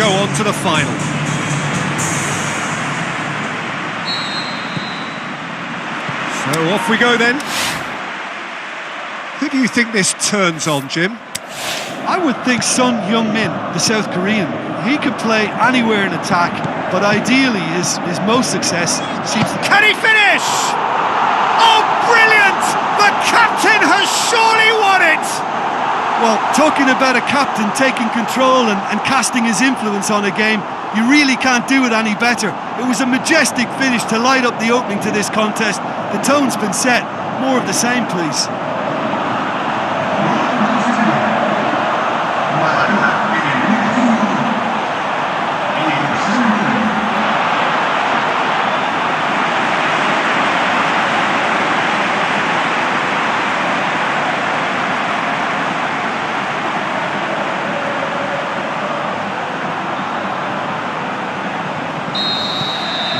go on to the final. So off we go then. Who do you think this turns on, Jim? I would think Son Heung-min, the South Korean. He could play anywhere in attack, but ideally his most success seems to... Can he finish? Oh, brilliant! The captain has surely won it! Well, talking about a captain taking control and casting his influence on a game, you really can't do it any better. It was a majestic finish to light up the opening to this contest. The tone's been set. More of the same, please.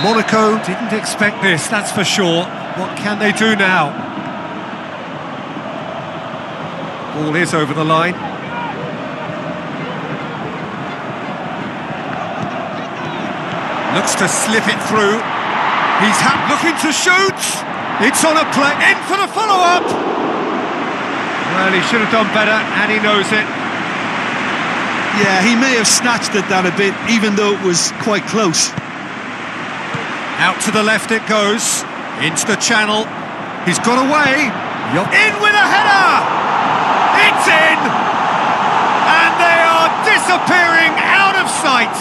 Monaco didn't expect this, that's for sure. What can they do now? Ball is over the line. Looks to slip it through. He's looking to shoot. It's on a play. In for the follow-up. Well, he should have done better, and he knows it. Yeah, he may have snatched at that a bit, even though it was quite close. Out to the left it goes, into the channel, he's got away, in with a header! It's in! And they are disappearing out of sight!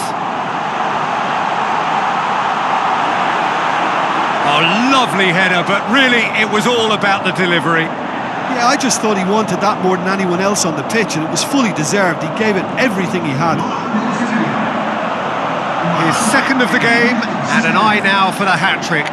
Oh, lovely header, but really it was all about the delivery. Yeah, I just thought he wanted that more than anyone else on the pitch, and it was fully deserved. He gave it everything he had. His second of the game, and an eye now for the hat-trick.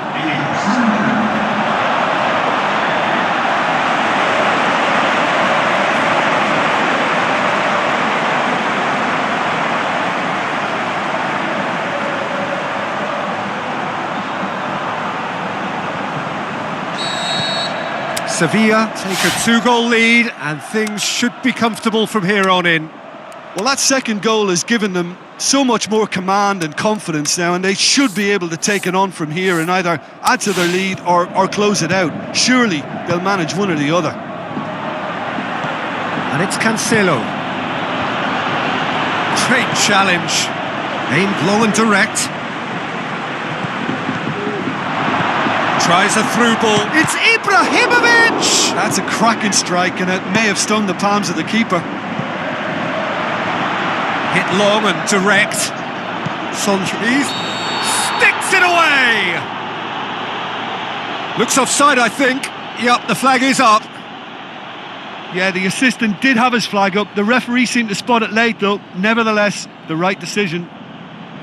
Sevilla take a 2-goal lead, and things should be comfortable from here on in. Well, that second goal has given them so much more command and confidence now, and they should be able to take it on from here and either add to their lead or close it out. Surely they'll manage one or the other. And it's Cancelo. Great challenge. Aimed low and direct. Tries a through ball. It's Ibrahimovic! That's a cracking strike, and it may have stung the palms of the keeper. Hit long and direct. Son sticks it away! Looks offside, I think. Yep, the flag is up. Yeah, the assistant did have his flag up. The referee seemed to spot it late, though. Nevertheless, the right decision.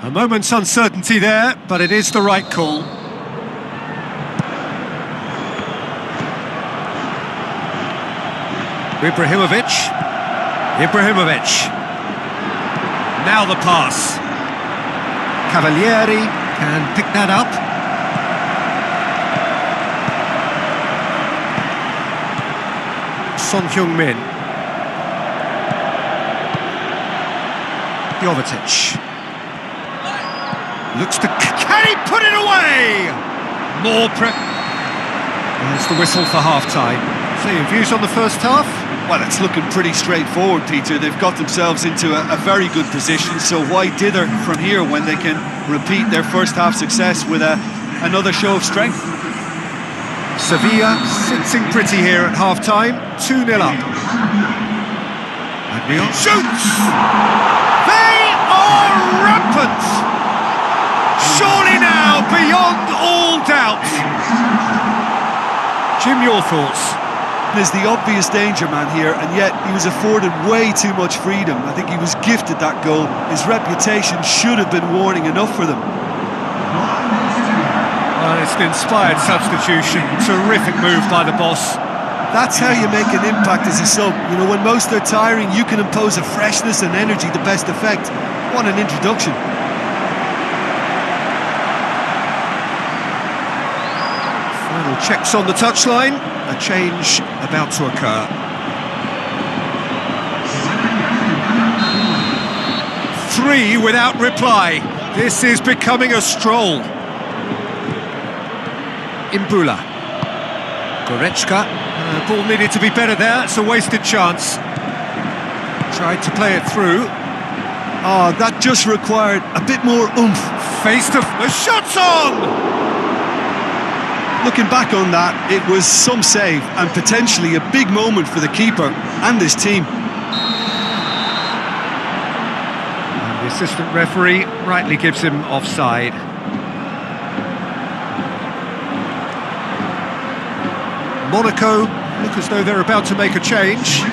A moment's uncertainty there, but it is the right call. Ibrahimovic. Now the pass. Cavalieri can pick that up. Son Heung-min. Jovetic. Looks to... Can he put it away? More There's the whistle for half-time. So your views on the first half? Well, it's looking pretty straightforward, Peter. They've got themselves into a very good position, so why dither from here when they can repeat their first half success with another show of strength? Sevilla sitting pretty here at half-time, 2-0 up. Admiral shoots! They are rampant! Surely now, beyond all doubt. Jim, your thoughts? Is the obvious danger man here, and yet he was afforded way too much freedom. I think he was gifted that goal. His reputation should have been warning enough for them. Well, it's an inspired substitution. Terrific move by the boss. That's how you make an impact as a sub. You know, when most are tiring, you can impose a freshness and energy to best effect. What an introduction. Final checks on the touchline. A change about to occur. 3 without reply. This is becoming a stroll. Imbula. Goretzka. Ball needed to be better there. It's a wasted chance. Tried to play it through. Oh, that just required a bit more oomph. Face to... The shot's on! Looking back on that, it was some save and potentially a big moment for the keeper and his team. And the assistant referee rightly gives him offside. Monaco look as though they're about to make a change.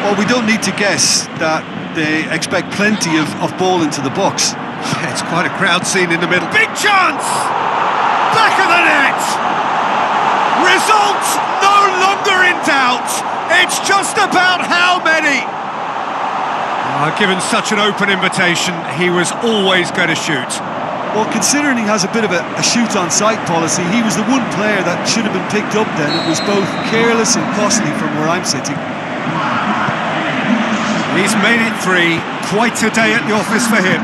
Well, we don't need to guess that they expect plenty of ball into the box. Yeah, it's quite a crowd scene in the middle. Big chance! Back of the net! Result no longer in doubt. It's just about how many. Given such an open invitation, he was always going to shoot. Well, considering he has a bit of a shoot-on-sight policy, he was the one player that should have been picked up then. It was both careless and costly from where I'm sitting. He's made it 3. Quite a day at the office for him.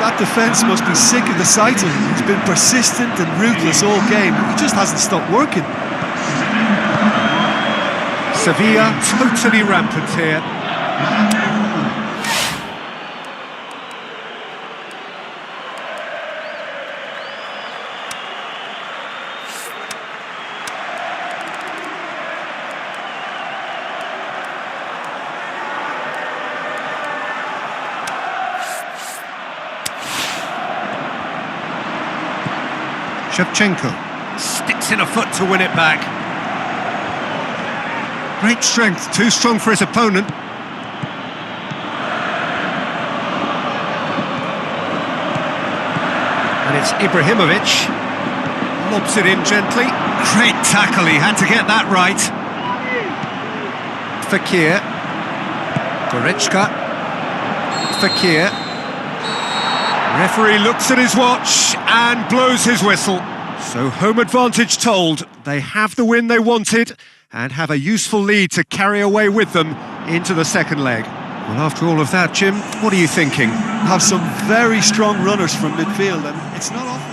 That defence must be sick of the sight of him. He's been persistent and ruthless all game. He just hasn't stopped working. Sevilla totally rampant here. Shevchenko sticks in a foot to win it back. Great strength, too strong for his opponent. And it's Ibrahimovic. Lobs it in gently. Great tackle, he had to get that right. Fekir. Goretzka. Fekir. Referee looks at his watch and blows his whistle. So home advantage told. They have the win they wanted and have a useful lead to carry away with them into the second leg. Well, after all of that, Jim, what are you thinking? Have some very strong runners from midfield, and it's not often.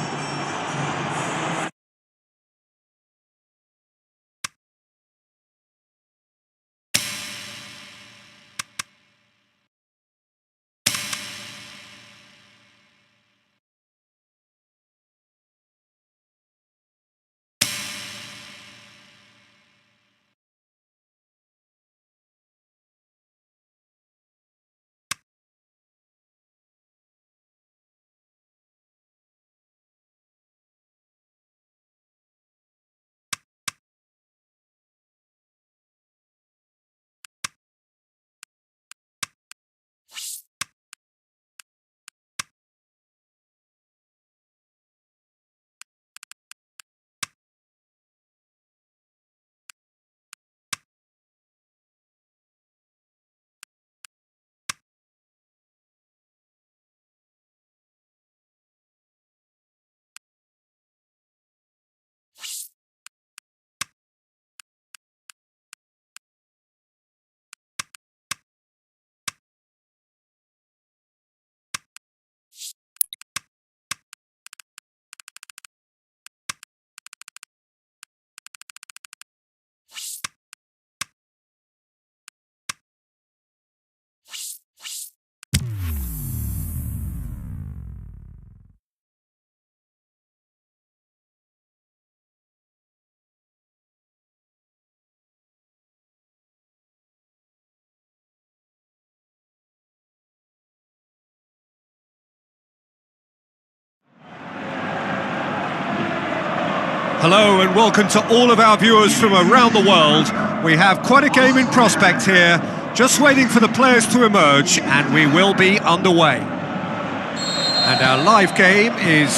Hello and welcome to all of our viewers from around the world. We have quite a game in prospect here, just waiting for the players to emerge, and we will be underway. And our live game is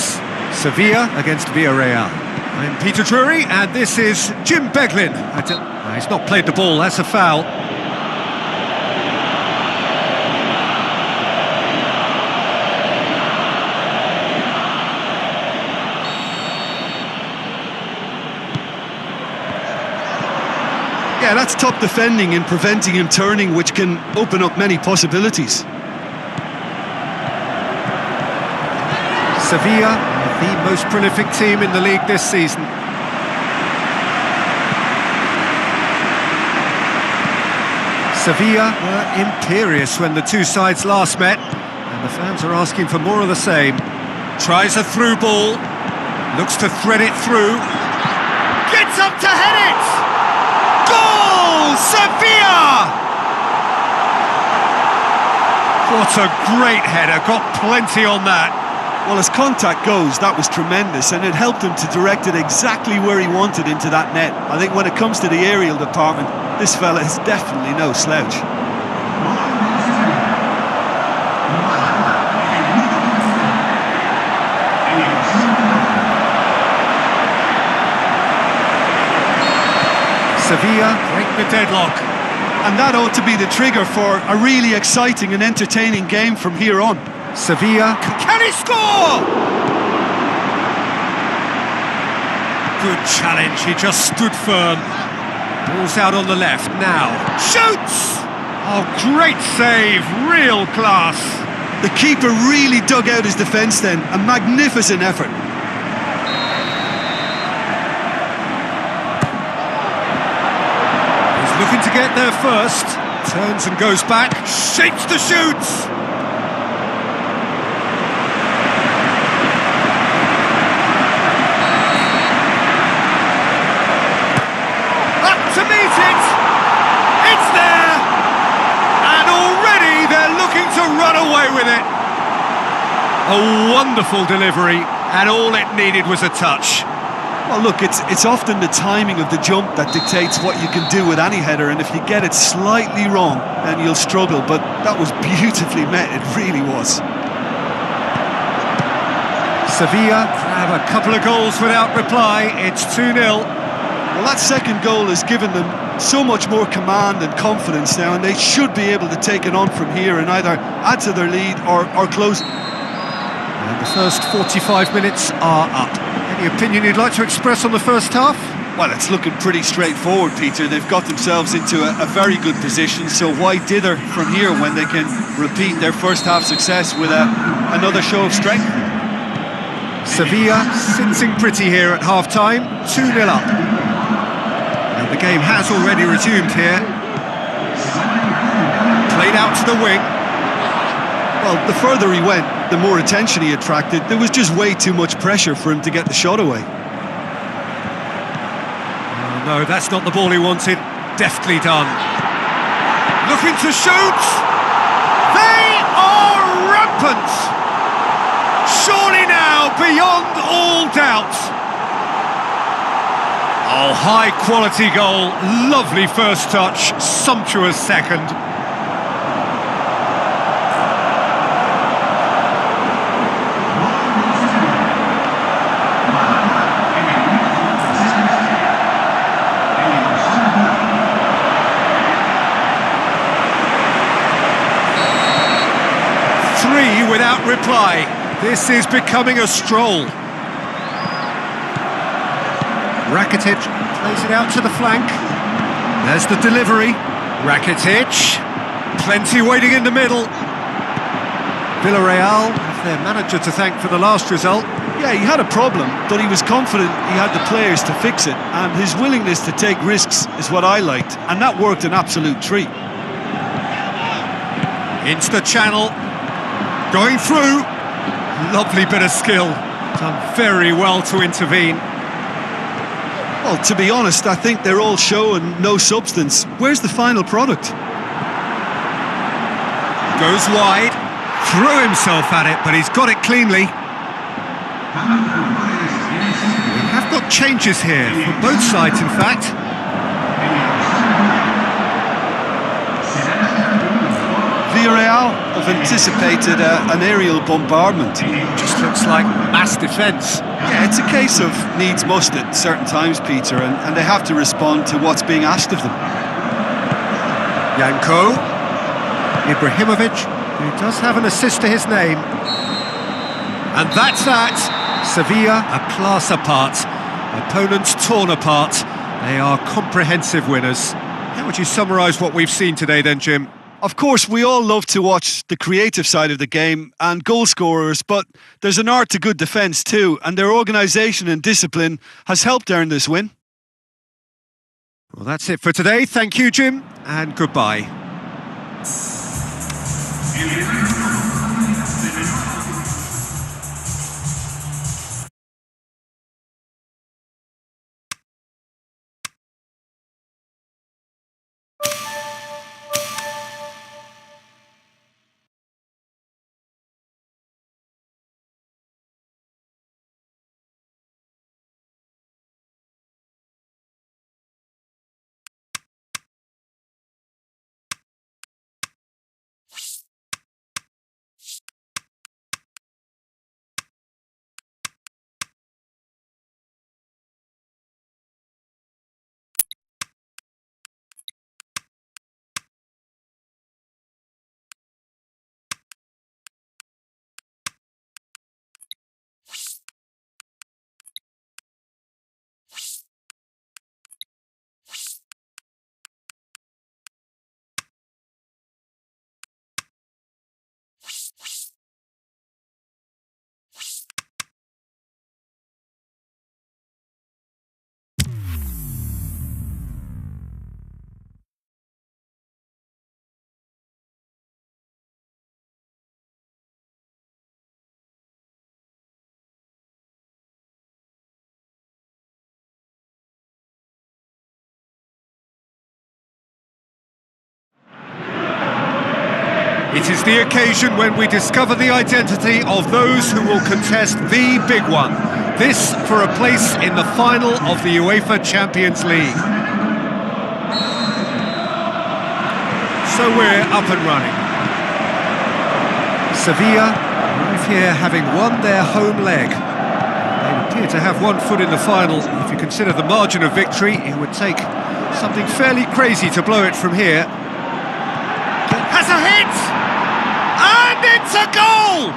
Sevilla against Villarreal. I'm Peter Drury, and this is Jim Beglin. He's not played the ball, that's a foul. Yeah, that's top defending and preventing him turning, which can open up many possibilities. Sevilla, the most prolific team in the league this season. Sevilla were imperious when the two sides last met, and the fans are asking for more of the same. Tries a through ball, looks to thread it through, gets up to head it! Goal! Sevilla! What a great header, got plenty on that. Well, as contact goes, that was tremendous, and it helped him to direct it exactly where he wanted into that net. I think when it comes to the aerial department, this fella is definitely no slouch. Sevilla break the deadlock. And that ought to be the trigger for a really exciting and entertaining game from here on. Sevilla, can he score? Good challenge, he just stood firm. Ball's out on the left now. Shoots! Oh, great save, real class. The keeper really dug out his defence then, a magnificent effort. He's looking to get there first. Turns and goes back, shapes the shoots. To meet it, it's there, and already they're looking to run away with it. A wonderful delivery, and all it needed was a touch. Well, look, it's often the timing of the jump that dictates what you can do with any header, and if you get it slightly wrong, then you'll struggle, but that was beautifully met, it really was. Sevilla have a couple of goals without reply, it's 2-0. Well, that second goal has given them so much more command and confidence now, and they should be able to take it on from here and either add to their lead or close. And the first 45 minutes are up. Any opinion you'd like to express on the first half? Well, it's looking pretty straightforward, Peter. They've got themselves into a very good position, so why dither from here when they can repeat their first half success with another show of strength? Sevilla sitting pretty here at half-time, 2-0 up. The game has already resumed here. Played out to the wing. Well, the further he went, the more attention he attracted. There was just way too much pressure for him to get the shot away. Oh, no, that's not the ball he wanted. Deftly done. Looking to shoot! They are rampant! Surely now, beyond all doubt. Oh, high-quality goal, lovely first touch, sumptuous second. Three without reply. This is becoming a stroll. Rakitic plays it out to the flank. There's the delivery. Rakitic. Plenty waiting in the middle. Villarreal have their manager to thank for the last result. Yeah, he had a problem, but he was confident he had the players to fix it, and his willingness to take risks is what I liked, and that worked an absolute treat. Into the channel. Going through. Lovely bit of skill. Done very well to intervene. Well, to be honest, I think they're all show and no substance. Where's the final product? Goes wide, threw himself at it, but he's got it cleanly. We have got changes here, from both sides in fact. Villarreal have anticipated an aerial bombardment. Just looks like mass defence. Yeah, it's a case of needs must at certain times, Peter, and they have to respond to what's being asked of them. Janko, Ibrahimovic, who does have an assist to his name. And that's that. Sevilla, a class apart. Opponents torn apart. They are comprehensive winners. How would you summarise what we've seen today then, Jim? Of course, we all love to watch the creative side of the game and goal scorers, but there's an art to good defence too, and their organisation and discipline has helped earn this win. Well, that's it for today. Thank you, Jim, and goodbye. It is the occasion when we discover the identity of those who will contest the big one. This for a place in the final of the UEFA Champions League. So we're up and running. Sevilla arrive here having won their home leg. They appear to have one foot in the final. If you consider the margin of victory, it would take something fairly crazy to blow it from here. Has a hit! And it's a goal!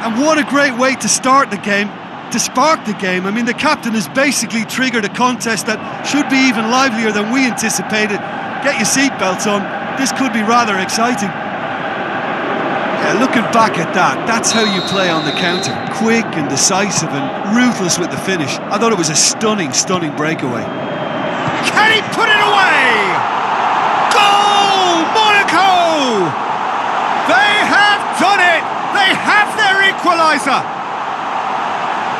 And what a great way to start the game, to spark the game. I mean, the captain has basically triggered a contest that should be even livelier than we anticipated. Get your seatbelts on, this could be rather exciting. Yeah, looking back at that, that's how you play on the counter. Quick and decisive and ruthless with the finish. I thought it was a stunning, stunning breakaway. Can he put it away? Goal! Monaco! They have done it! They have their equaliser!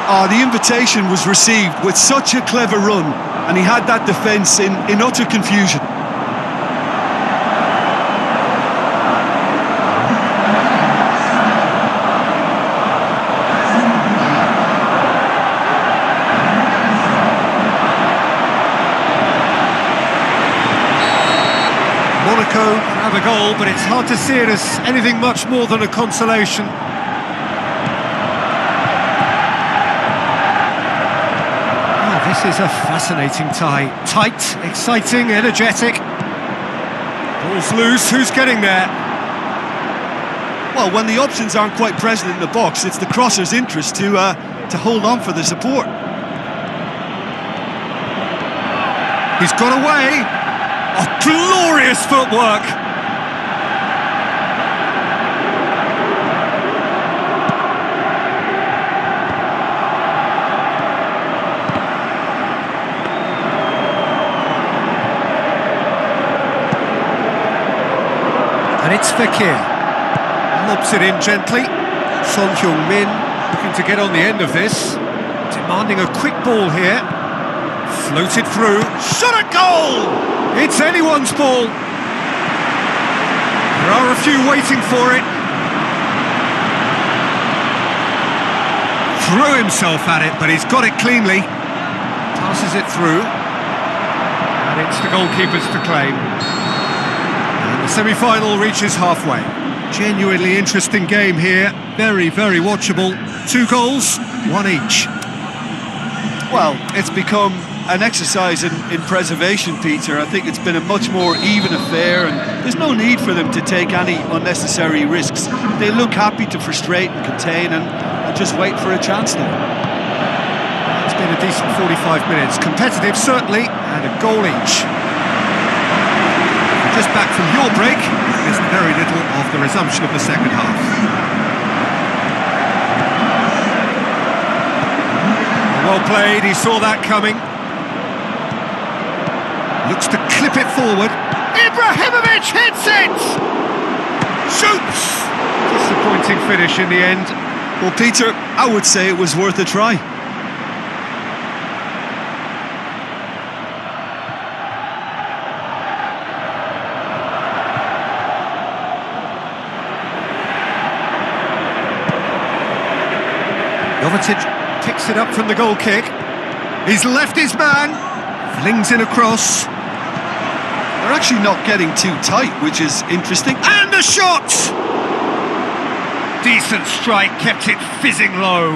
Oh, the invitation was received with such a clever run, and he had that defence in utter confusion. Monaco have a goal, but it's hard to see it as anything much more than a consolation. Oh, this is a fascinating tie. Tight, exciting, energetic. Ball's loose, who's getting there? Well, when the options aren't quite present in the box, it's the crosser's interest to hold on for the support. He's got away. Oh, glorious footwork! And it's Fekir. Lobs it in gently. Son Heung-min looking to get on the end of this. Demanding a quick ball here. Floated through. Shot a goal! It's anyone's ball. There are a few waiting for it. Threw himself at it, but he's got it cleanly. Passes it through. And it's the goalkeeper's to claim. And the semi-final reaches halfway. Genuinely interesting game here. Very, very watchable. 2 goals, 1 each. Well, it's become an exercise in preservation, Peter. I think it's been a much more even affair, and there's no need for them to take any unnecessary risks. They look happy to frustrate and contain and just wait for a chance now. It's been a decent 45 minutes. Competitive, certainly, and a goal each. from your break, you've missed very little of the resumption of the second half. Well played, he saw that coming. Looks to clip it forward. Ibrahimovic hits it! Shoots! Disappointing finish in the end. Well, Peter, I would say it was worth a try. Jovetic picks it up from the goal kick. He's left his man, flings in a cross. They're actually not getting too tight, which is interesting. And a shot! Decent strike, kept it fizzing low.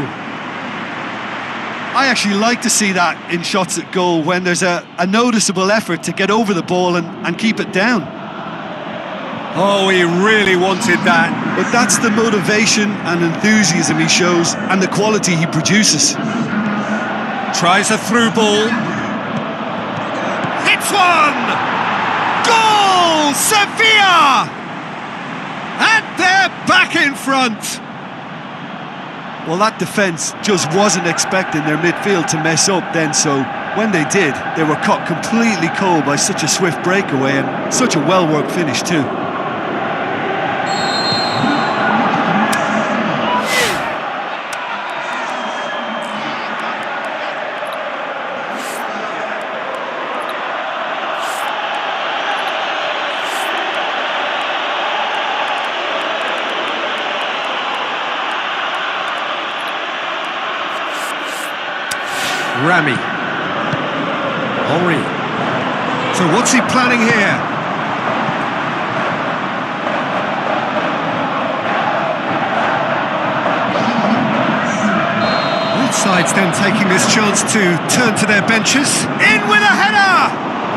I actually like to see that in shots at goal when there's a noticeable effort to get over the ball and keep it down. Oh, he really wanted that. But that's the motivation and enthusiasm he shows and the quality he produces. Tries a through ball. Hits one! Goal! Sevilla! And they're back in front. Well, that defence just wasn't expecting their midfield to mess up then, so when they did, they were caught completely cold by such a swift breakaway and such a well-worked finish too. Rami. Henry. So what's he planning here? Both sides then taking this chance to turn to their benches. In with a header!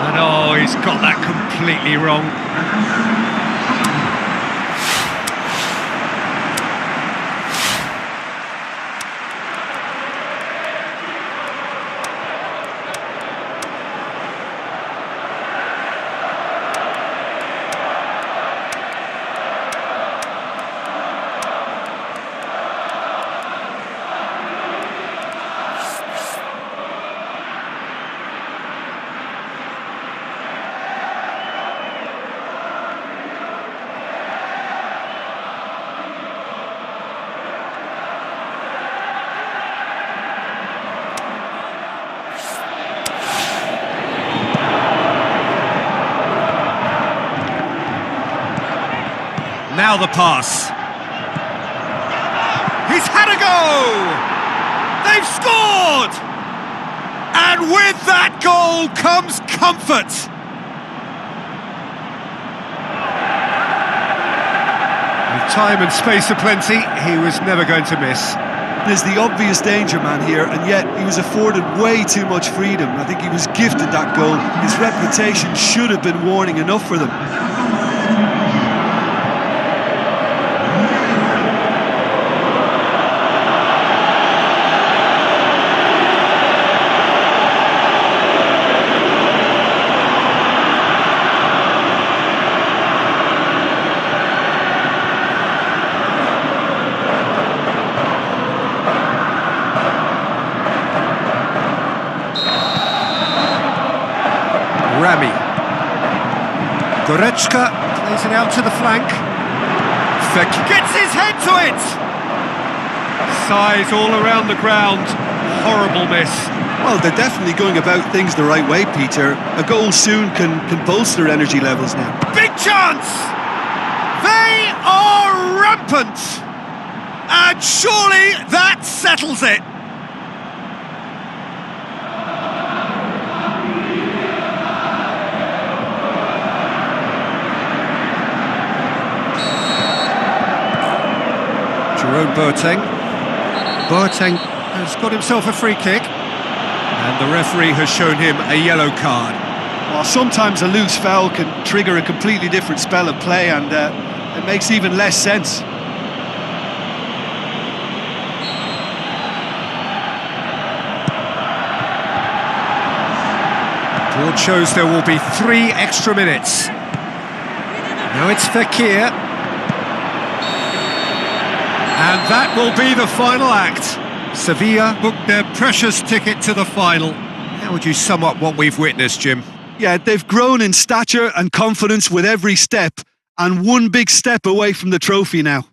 And oh, he's got that completely wrong. Now the pass. He's had a go! They've scored! And with that goal comes comfort. With time and space aplenty, he was never going to miss. There's the obvious danger man here, and yet he was afforded way too much freedom. I think he was gifted that goal. His reputation should have been warning enough for them. Rami. Goretzka plays it out to the flank. Fek gets his head to it! Size all around the ground. Horrible miss. Well, they're definitely going about things the right way, Peter. A goal soon can bolster energy levels now. Big chance! They are rampant! And surely that settles it! Jerome Boateng. Boateng has got himself a free kick, and the referee has shown him a yellow card. Well, sometimes a loose foul can trigger a completely different spell of play, and it makes even less sense. Board shows there will be 3 extra minutes. Now it's Fekir. And that will be the final act. Sevilla booked their precious ticket to the final. How would you sum up what we've witnessed, Jim? Yeah, they've grown in stature and confidence with every step, and one big step away from the trophy now.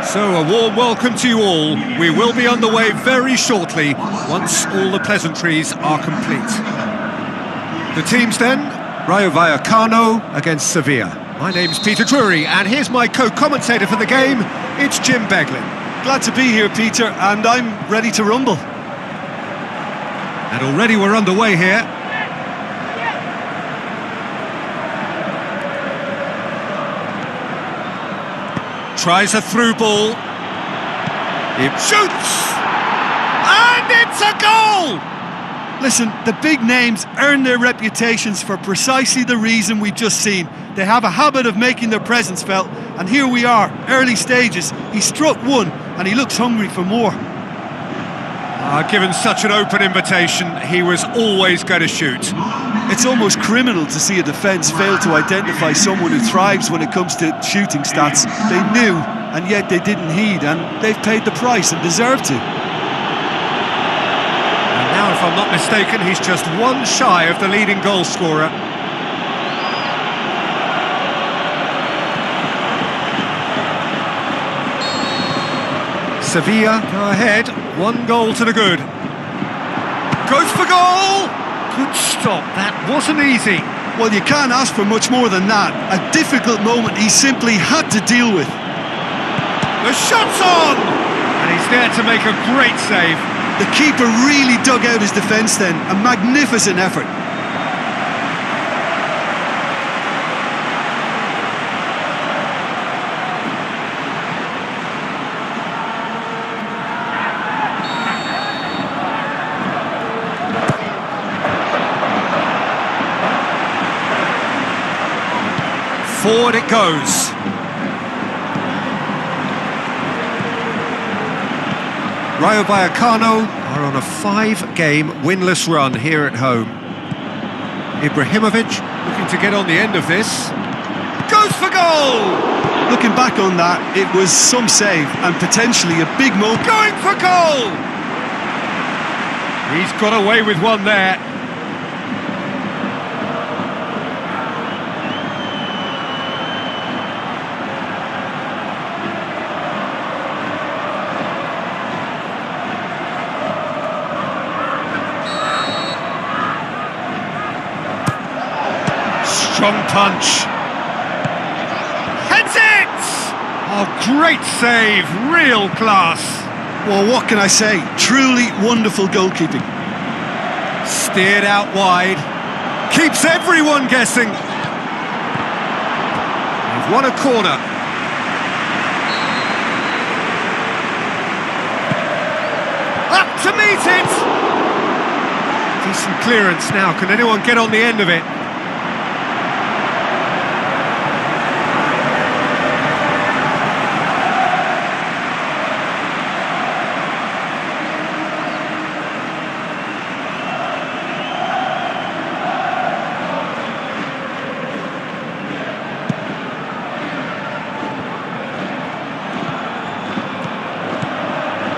So, a warm welcome to you all. We will be underway very shortly, once all the pleasantries are complete. The teams then, Rayo Vallecano against Sevilla. My name's Peter Drury, and here's my co-commentator for the game, it's Jim Beglin. Glad to be here, Peter, and I'm ready to rumble. And already we're underway here. Tries a through ball. It shoots! And it's a goal! Listen, the big names earn their reputations for precisely the reason we've just seen. They have a habit of making their presence felt, and here we are, early stages. He struck one, and he looks hungry for more. Given such an open invitation, he was always going to shoot. It's almost criminal to see a defence fail to identify someone who thrives when it comes to shooting stats. They knew, and yet they didn't heed, and they've paid the price and deserve to. And now, if I'm not mistaken, he's just one shy of the leading goal scorer. Sevilla go ahead, 1 goal to the good. Goes for goal! Good stop, that wasn't easy. Well, you can't ask for much more than that. A difficult moment he simply had to deal with. The shot's on! And he's there to make a great save. The keeper really dug out his defence then, a magnificent effort. Forward it goes. Rayo Vallecano are on a 5-game winless run here at home. Ibrahimovic looking to get on the end of this. Goes for goal! Looking back on that, it was some save and potentially a big moment. Going for goal! He's got away with one there. Strong punch. Heads it! Oh, great save, real class. Well, what can I say? Truly wonderful goalkeeping. Steered out wide. Keeps everyone guessing. They've won a corner. Up to meet it! Decent clearance now. Can anyone get on the end of it?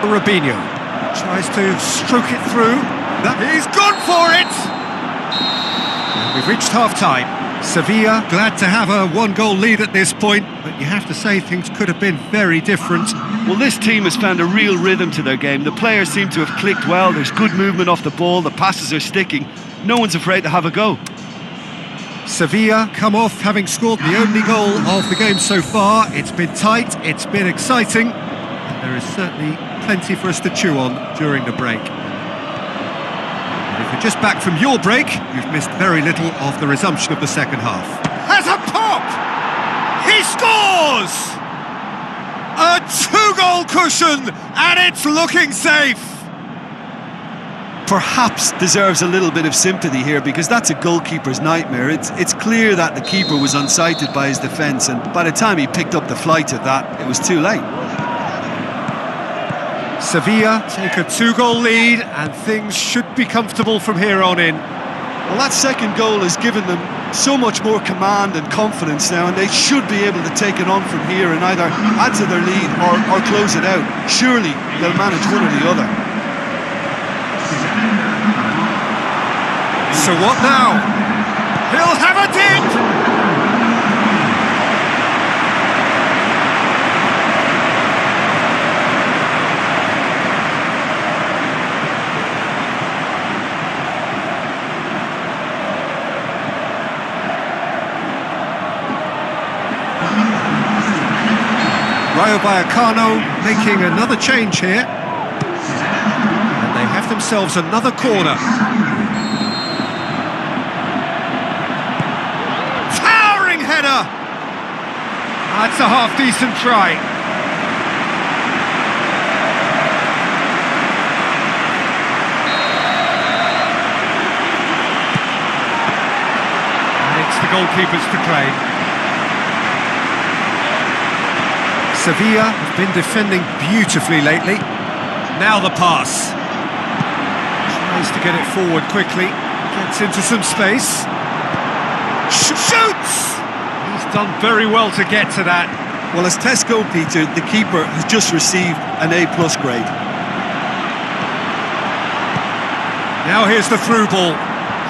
Robinho tries to stroke it through. He's gone for it! And we've reached half-time. Sevilla glad to have a one-goal lead at this point, but you have to say things could have been very different. Well, this team has found a real rhythm to their game. The players seem to have clicked well. There's good movement off the ball. The passes are sticking. No one's afraid to have a go. Sevilla come off having scored the only goal of the game so far. It's been tight, it's been exciting, and there is certainly plenty for us to chew on during the break. And if you're just back from your break, you've missed very little of the resumption of the second half. Has a pop! He scores! A two-goal cushion, and it's looking safe! Perhaps deserves a little bit of sympathy here, because that's a goalkeeper's nightmare. It's clear that the keeper was unsighted by his defence, and by the time he picked up the flight of that, it was too late. Sevilla take a two-goal lead, and things should be comfortable from here on in. Well, that second goal has given them so much more command and confidence now, and they should be able to take it on from here and either add to their lead or close it out. Surely they'll manage one or the other. So what now? He'll have a dig! Rayo Vallecano making another change here. And they have themselves another corner. Header! That's a half-decent try. And it's the goalkeepers to claim. Sevilla have been defending beautifully lately. Now the pass. Tries to get it forward quickly. Gets into some space. Shoots! He's done very well to get to that. Well, as Tesco, Peter, the keeper has just received an A+ grade. Now here's the through ball.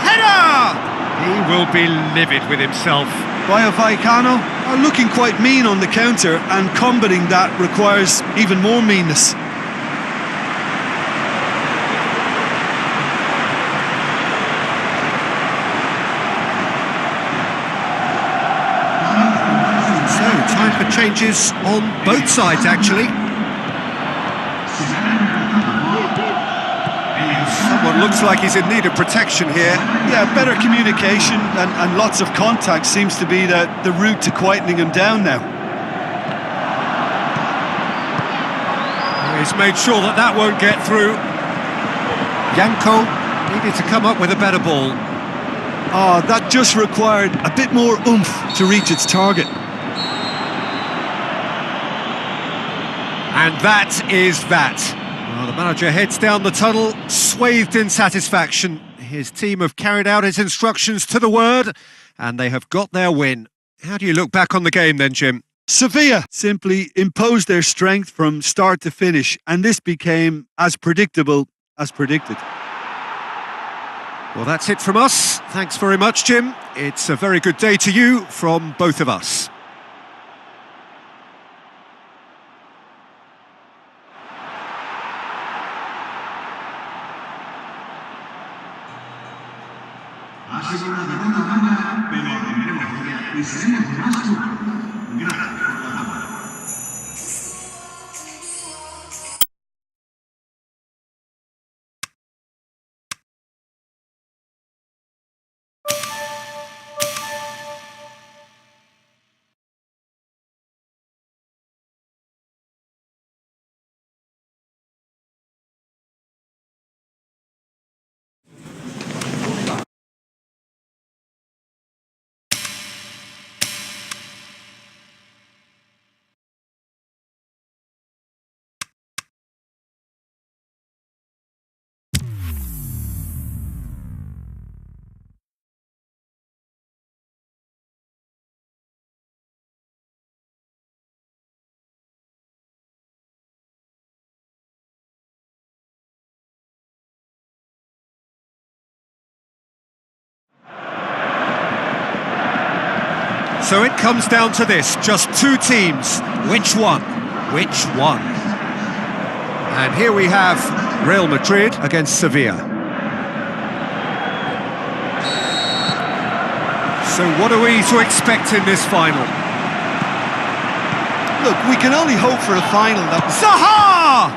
Header! He will be livid with himself. Rayo Vallecano are looking quite mean on the counter, and combating that requires even more meanness. Time for changes on both sides, actually. Someone looks like he's in need of protection here. Yeah, better communication and lots of contact seems to be the route to quietening him down now. He's made sure that that won't get through. Yanko needed to come up with a better ball. That just required a bit more oomph to reach its target. And that is that. Well, the manager heads down the tunnel, swathed in satisfaction. His team have carried out his instructions to the word, and they have got their win. How do you look back on the game then, Jim? Sevilla simply imposed their strength from start to finish, and this became as predictable as predicted. Well, that's it from us. Thanks very much, Jim. It's a very good day to you from both of us. Ha sido una derrota mala, pero aprenderemos de ella y seremos más duros. Gracias por la llamada. So it comes down to this, just two teams. Which one? Which one? And here we have Real Madrid against Sevilla. So what are we to expect in this final? Look, we can only hope for a final that... Zaha!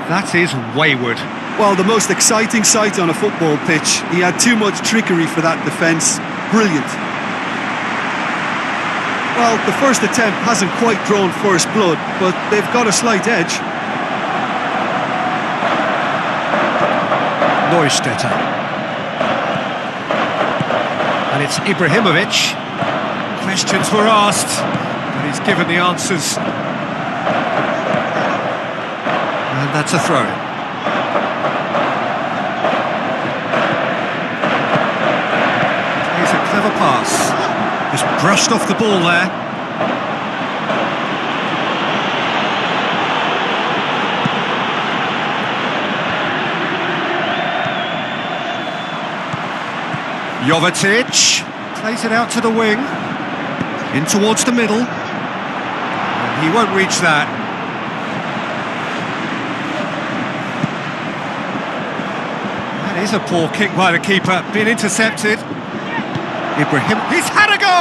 That is wayward. Well, the most exciting sight on a football pitch. He had too much trickery for that defence. Brilliant. Well, the first attempt hasn't quite drawn first blood, but they've got a slight edge. Neustädter. And it's Ibrahimovic. Questions were asked, but he's given the answers. And that's a throw. Plays a clever pass. Just brushed off the ball there. Jovetic plays it out to the wing, in towards the middle. He won't reach that. That is a poor kick by the keeper, been intercepted. Ibrahim, he's had a go!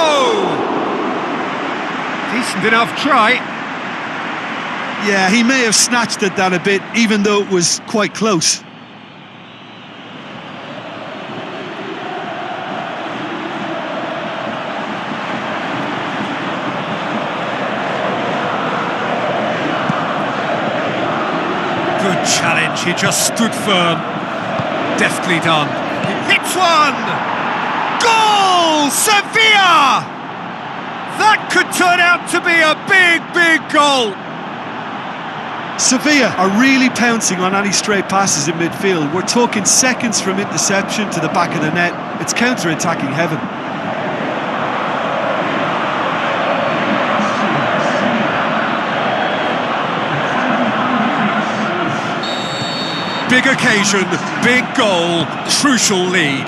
Decent enough try. Yeah, he may have snatched at that a bit, even though it was quite close. Good challenge, he just stood firm. Deftly done. He hits one! Goal! Sevilla! That could turn out to be a big, big goal. Sevilla are really pouncing on any stray passes in midfield. We're talking seconds from interception to the back of the net. It's counter-attacking heaven. Big occasion, big goal, crucial lead.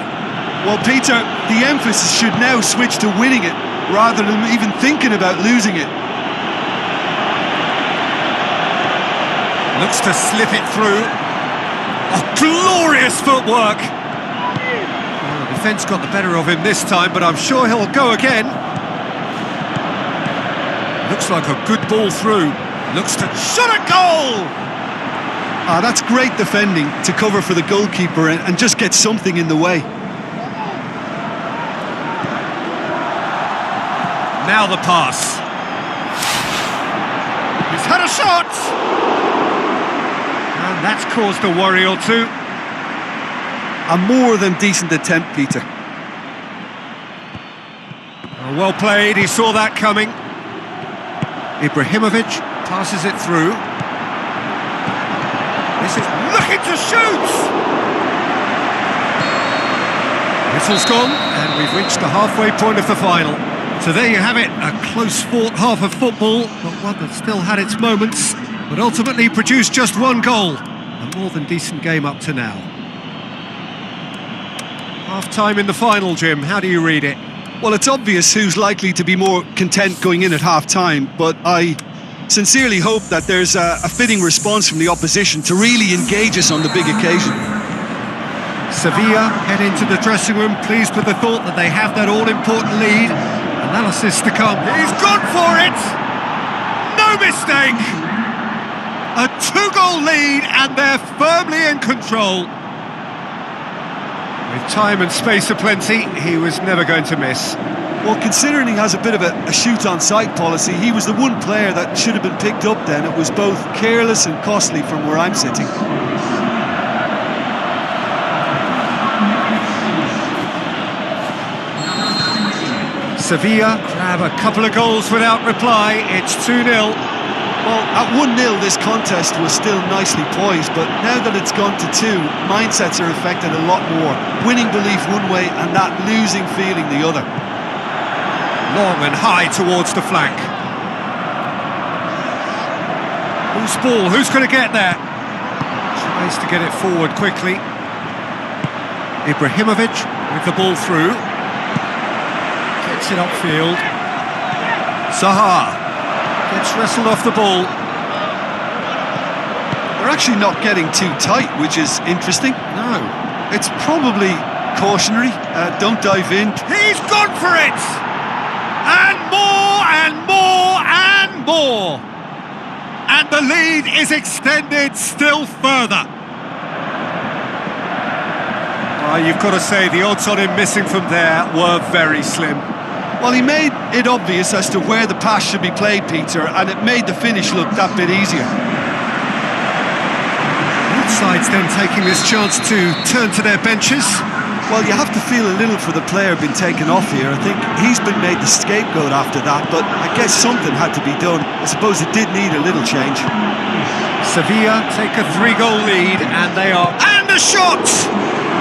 Well, Peter, the emphasis should now switch to winning it, rather than even thinking about losing it. Looks to slip it through. Oh, glorious footwork! Well, the defence got the better of him this time, but I'm sure he'll go again. Looks like a good ball through. Looks to shot a goal! Ah, that's great defending to cover for the goalkeeper and just get something in the way. Now the pass. He's had a shot! And that's caused a worry or two. A more than decent attempt, Peter. Well played, he saw that coming. Ibrahimovic passes it through. This is looking to shoot! Whistle's gone, and we've reached the halfway point of the final. So there you have it, a close-fought half of football, but one that still had its moments, but ultimately produced just one goal. A more than decent game up to now. Half-time in the final, Jim, how do you read it? Well, it's obvious who's likely to be more content going in at half-time, but I sincerely hope that there's a fitting response from the opposition to really engage us on the big occasion. Sevilla head into the dressing room pleased with the thought that they have that all-important lead. Analysis to come. He's gone for it! No mistake! A two-goal lead and they're firmly in control. With time and space aplenty, he was never going to miss. Well, considering he has a bit of a shoot-on-sight policy, he was the one player that should have been picked up then. It was both careless and costly from where I'm sitting. Sevilla grab a couple of goals without reply. It's 2-0. Well, at 1-0 this contest was still nicely poised, but now that it's gone to 2, mindsets are affected a lot more. Winning belief one way and that losing feeling the other. Long and high towards the flank. Who's ball? Who's going to get there? Tries to get it forward quickly. Ibrahimovic with the ball through. Gets it upfield. Zaha gets wrestled off the ball. They're actually not getting too tight, which is interesting. No. It's probably cautionary. Don't dive in. He's gone for it! And more and more and more! And the lead is extended still further. You've got to say, the odds on him missing from there were very slim. Well, he made it obvious as to where the pass should be played, Peter, and it made the finish look that bit easier. Both sides then taking this chance to turn to their benches. Well, you have to feel a little for the player being taken off here. I think he's been made the scapegoat after that, but I guess something had to be done. I suppose it did need a little change. Sevilla take a 3-goal lead, and they are... And a shot!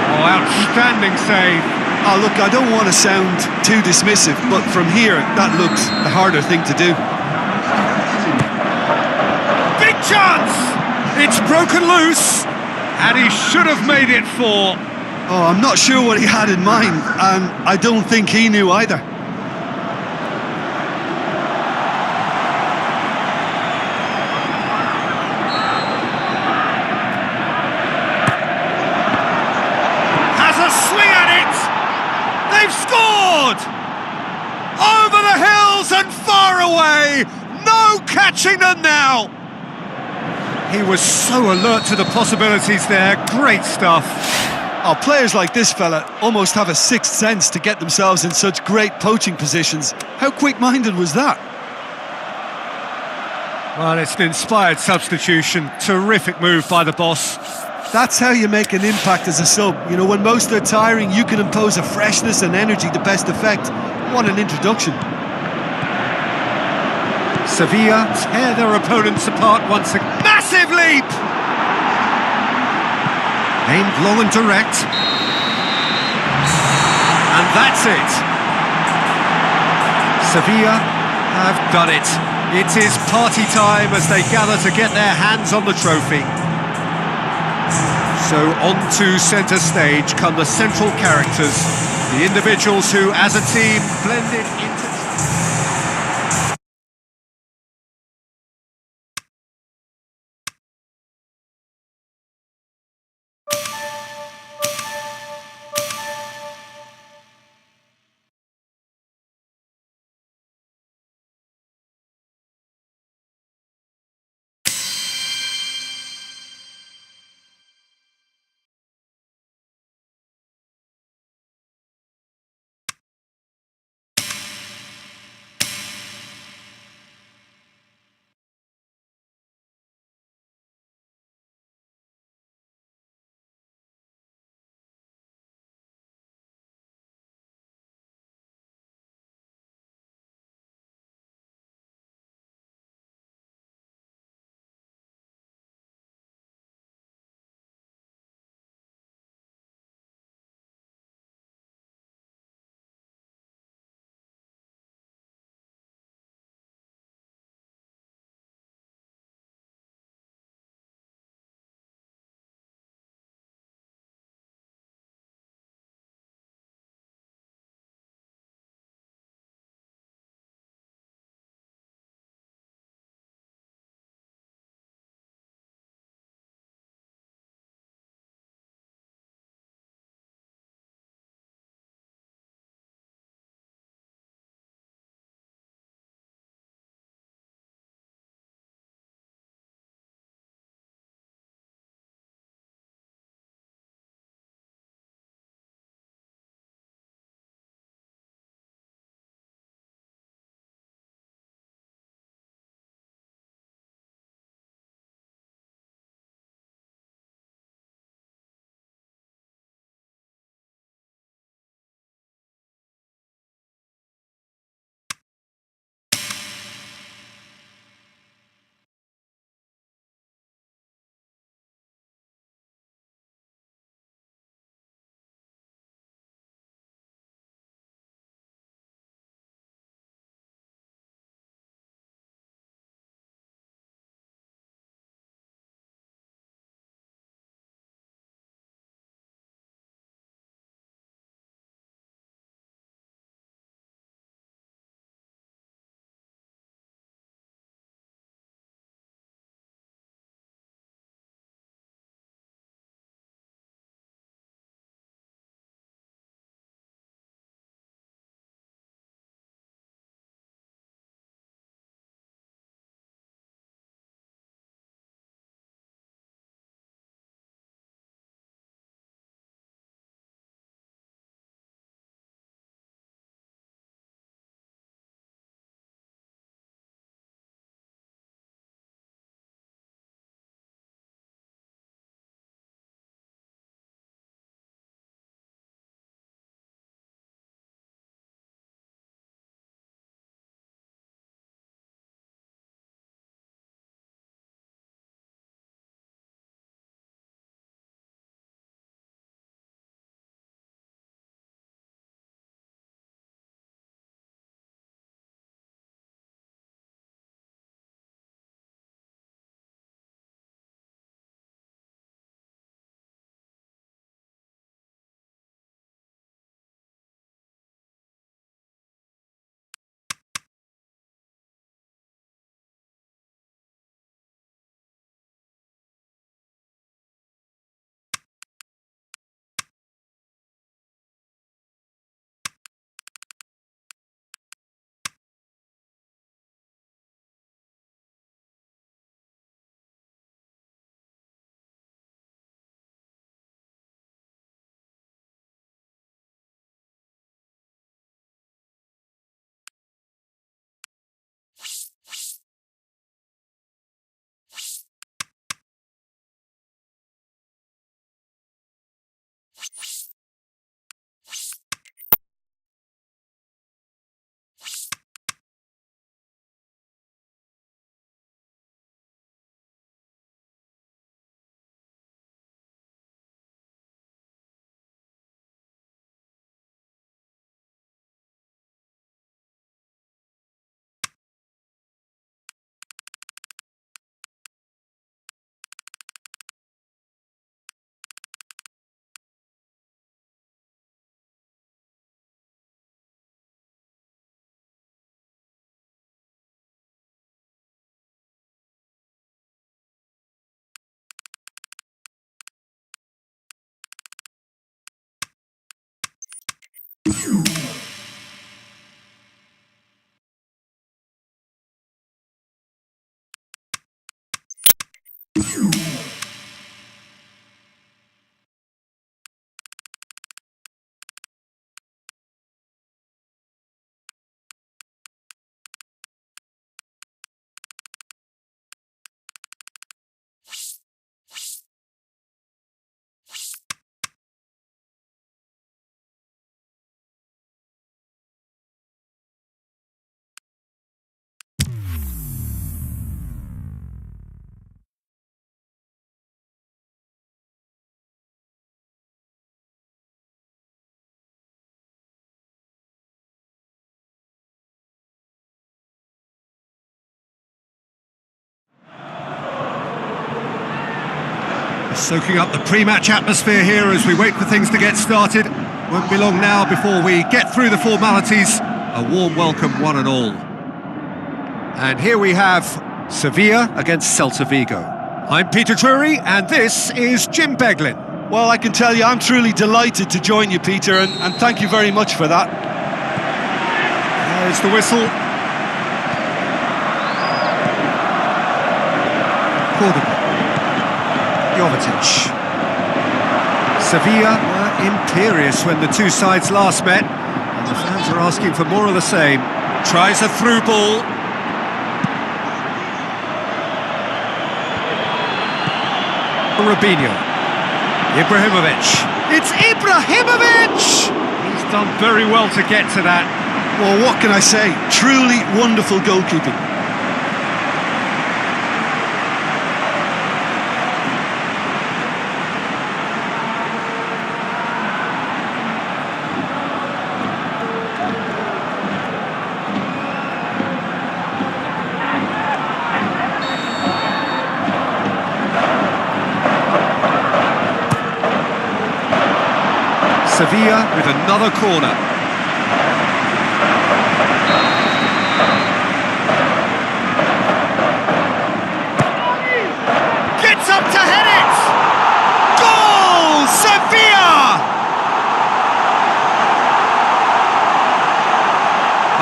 Oh, outstanding save. Oh, look, I don't want to sound too dismissive, but from here, that looks the harder thing to do. Big chance! It's broken loose, and he should have made it 4. Oh, I'm not sure what he had in mind, and I don't think he knew either. Has a swing at it! They've scored! Over the hills and far away! No catching them now! He was so alert to the possibilities there. Great stuff. Oh, players like this fella almost have a sixth sense to get themselves in such great poaching positions. How quick-minded was that? Well, it's an inspired substitution. Terrific move by the boss. That's how you make an impact as a sub. You know, when most are tiring, you can impose a freshness and energy to best effect. What an introduction. Sevilla tear their opponents apart once again. Massive leap! Aimed long and direct. And that's it. Sevilla have done it. It is party time as they gather to get their hands on the trophy. So on to centre stage come the central characters, the individuals who, as a team, blended into... Soaking up the pre-match atmosphere here as we wait for things to get started. Won't be long now before we get through the formalities. A warm welcome, one and all. And here we have Sevilla against Celta Vigo. I'm Peter Drury, and this is Jim Beglin. Well, I can tell you, I'm truly delighted to join you, Peter, and thank you very much for that. There's the whistle. Cordoba. Jovetic. Sevilla were imperious when the two sides last met, and the fans are asking for more of the same. Tries a through ball. Robinho. Ibrahimovic. It's Ibrahimovic! He's done very well to get to that. Well, what can I say? Truly wonderful goalkeeping. Sevilla with another corner. Gets up to head it! Goal! Sevilla!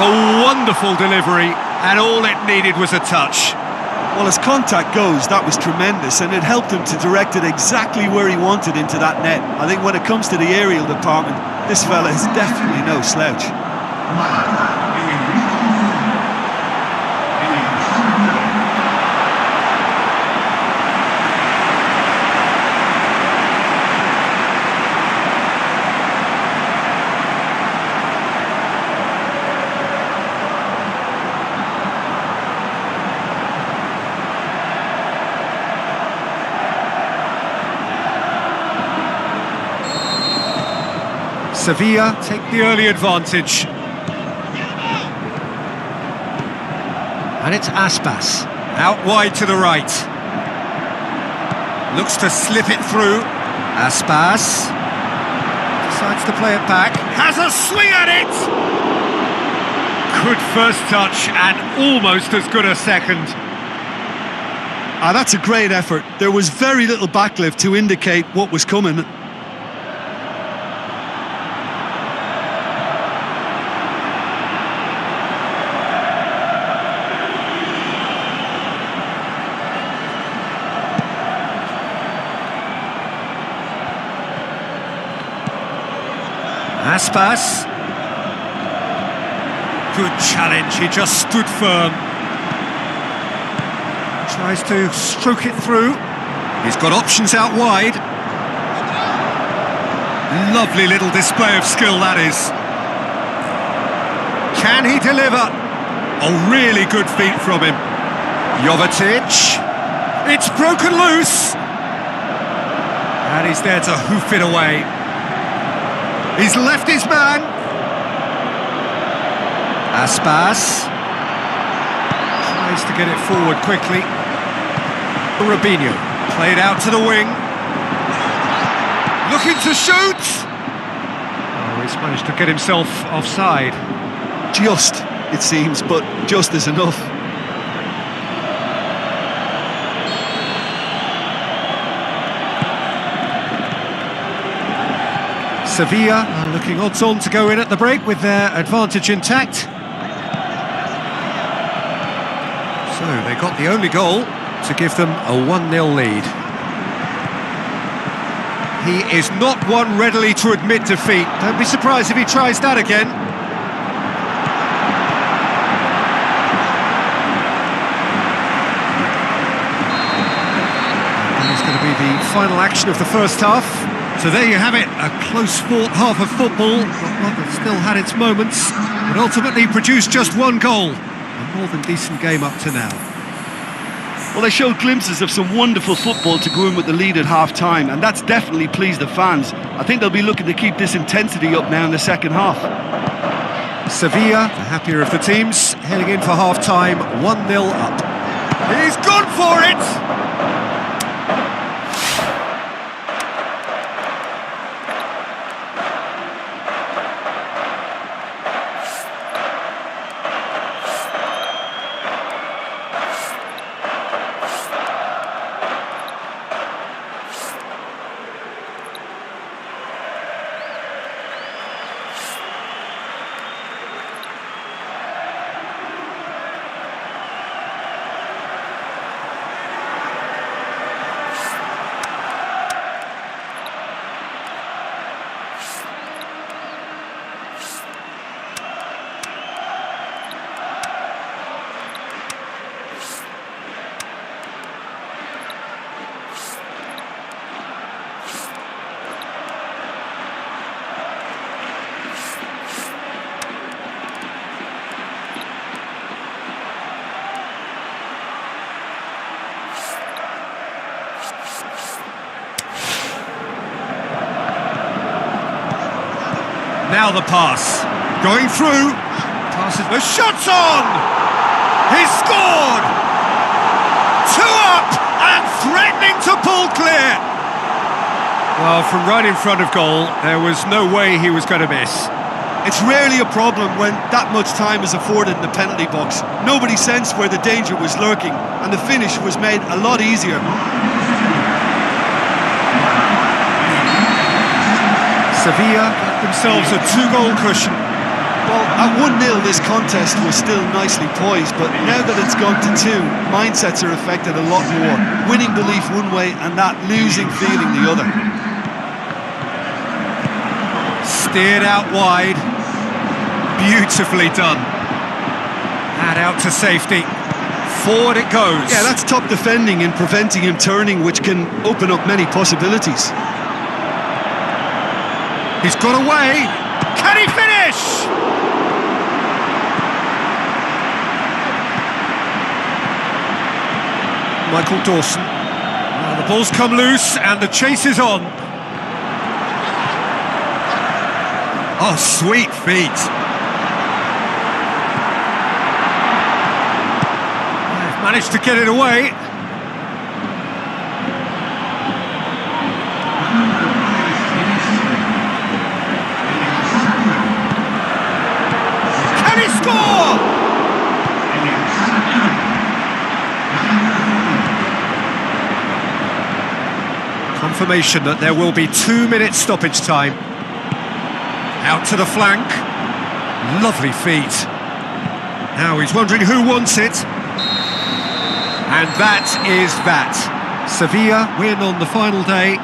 A wonderful delivery, and all it needed was a touch. Well, as contact goes, that was tremendous, and it helped him to direct it exactly where he wanted into that net. I think when it comes to the aerial department, this fella is definitely no slouch. Sevilla take the early advantage. And it's Aspas. Out wide to the right. Looks to slip it through. Aspas. Decides to play it back. Has a swing at it! Good first touch and almost as good a second. That's a great effort. There was very little backlift to indicate what was coming. Aspas. Good challenge, he just stood firm. Tries to stroke it through. He's got options out wide. Lovely little display of skill, that is. Can he deliver? A really good feat from him. Jovetic. It's broken loose. And he's there to hoof it away. He's left his man. Aspas tries to get it forward quickly. Robinho played out to the wing. Looking to shoot. Oh, he's managed to get himself offside. Just, it seems, but just is enough. Sevilla are looking odds-on to go in at the break with their advantage intact. So they got the only goal to give them a 1-0 lead. He is not one readily to admit defeat. Don't be surprised if he tries that again. And it's going to be the final action of the first half. So there you have it, a close-fought half of football, but one that still had its moments, but ultimately produced just one goal. A more than decent game up to now. Well, they showed glimpses of some wonderful football to go in with the lead at half-time, and that's definitely pleased the fans. I think they'll be looking to keep this intensity up now in the second half. Sevilla, the happier of the teams, heading in for half-time, 1-0 up. He's gone for it! Now the pass, going through, passes, the shot's on! He's scored! 2 up and threatening to pull clear! Well, from right in front of goal, there was no way he was going to miss. It's rarely a problem when that much time is afforded in the penalty box. Nobody sensed where the danger was lurking, and the finish was made a lot easier. Sevilla got themselves a 2-goal cushion. Well, at 1-0 this contest was still nicely poised, but now that it's gone to 2, mindsets are affected a lot more. Winning belief one way and that losing feeling the other. Steered out wide. Beautifully done. And out to safety. Forward it goes. Yeah, that's top defending and preventing him turning, which can open up many possibilities. He's got away. Can he finish? Michael Dawson. Well, the ball's come loose and the chase is on. Oh, sweet feet. They've managed to get it away. Confirmation that there will be 2-minute stoppage time. Out to the flank. Lovely feet. Now he's wondering who wants it. And that is that. Sevilla win on the final day.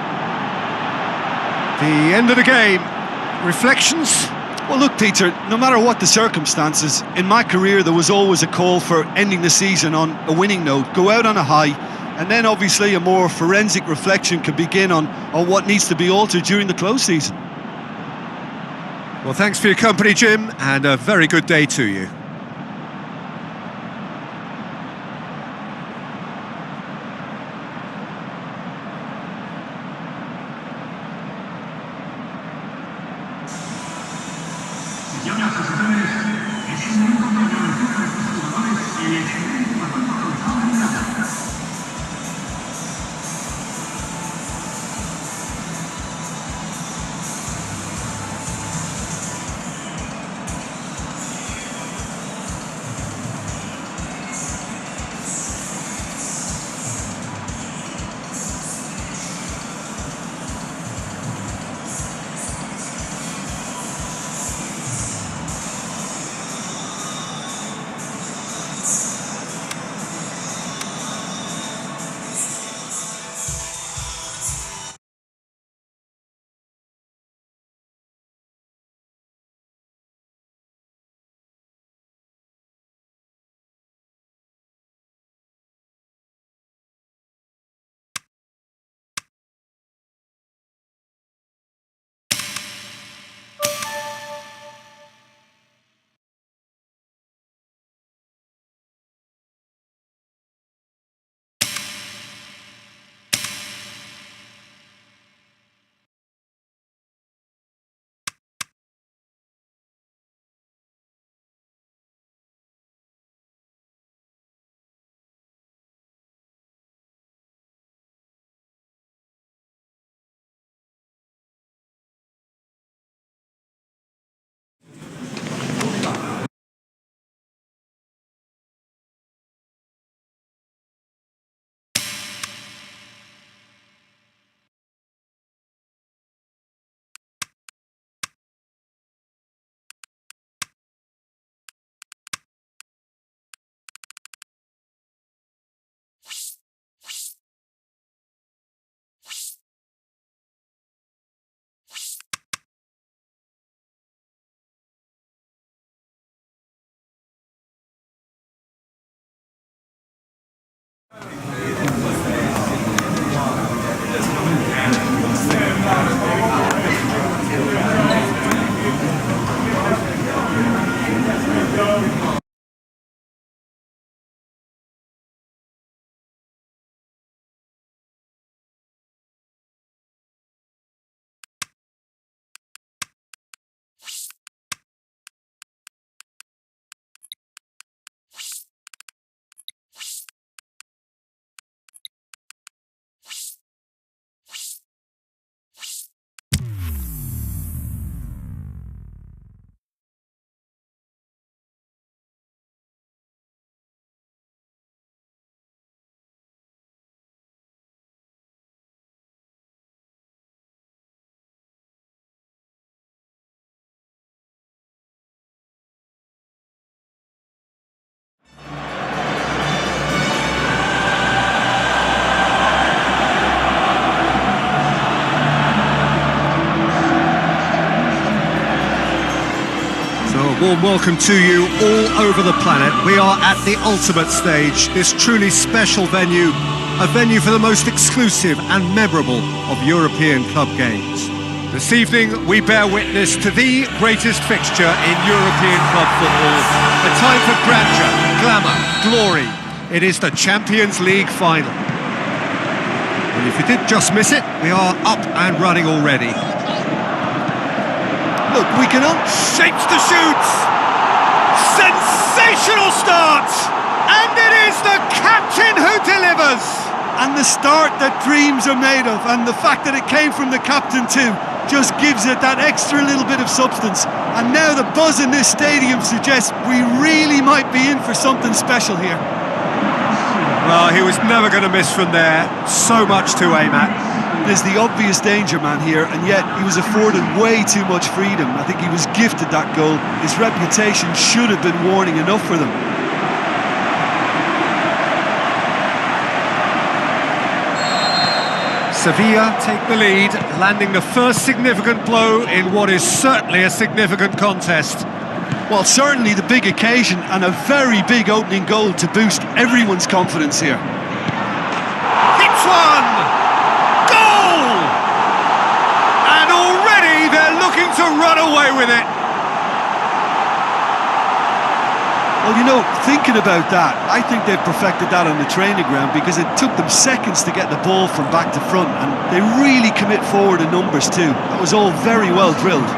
The end of the game. Reflections? Well, look, Peter, no matter what the circumstances, in my career there was always a call for ending the season on a winning note. Go out on a high. And then obviously a more forensic reflection can begin on what needs to be altered during the close season. Well, thanks for your company, Jim, and a very good day to you. warm welcome to you all over the planet. We are at the ultimate stage, this truly special venue, a venue for the most exclusive and memorable of European club games. This evening we bear witness to the greatest fixture in European club football. A time for grandeur, glamour, glory. It is the Champions League final. And if you did just miss it, we are up and running already. Look, we can all... Shapes to shoot! Sensational start! And it is the captain who delivers! And the start that dreams are made of, and the fact that it came from the captain too, just gives it that extra little bit of substance. And now the buzz in this stadium suggests we really might be in for something special here. Well, he was never going to miss from there. So much to aim at. There's the obvious danger man here, and yet he was afforded way too much freedom. I think he was gifted that goal. His reputation should have been warning enough for them. Sevilla take the lead, landing the first significant blow in what is certainly a significant contest. Well, certainly the big occasion, and a very big opening goal to boost everyone's confidence here. Hits one! Goal! And already they're looking to run away with it. Well, you know, thinking about that, I think they've perfected that on the training ground, because it took them seconds to get the ball from back to front, and they really commit forward in numbers too. That was all very well drilled.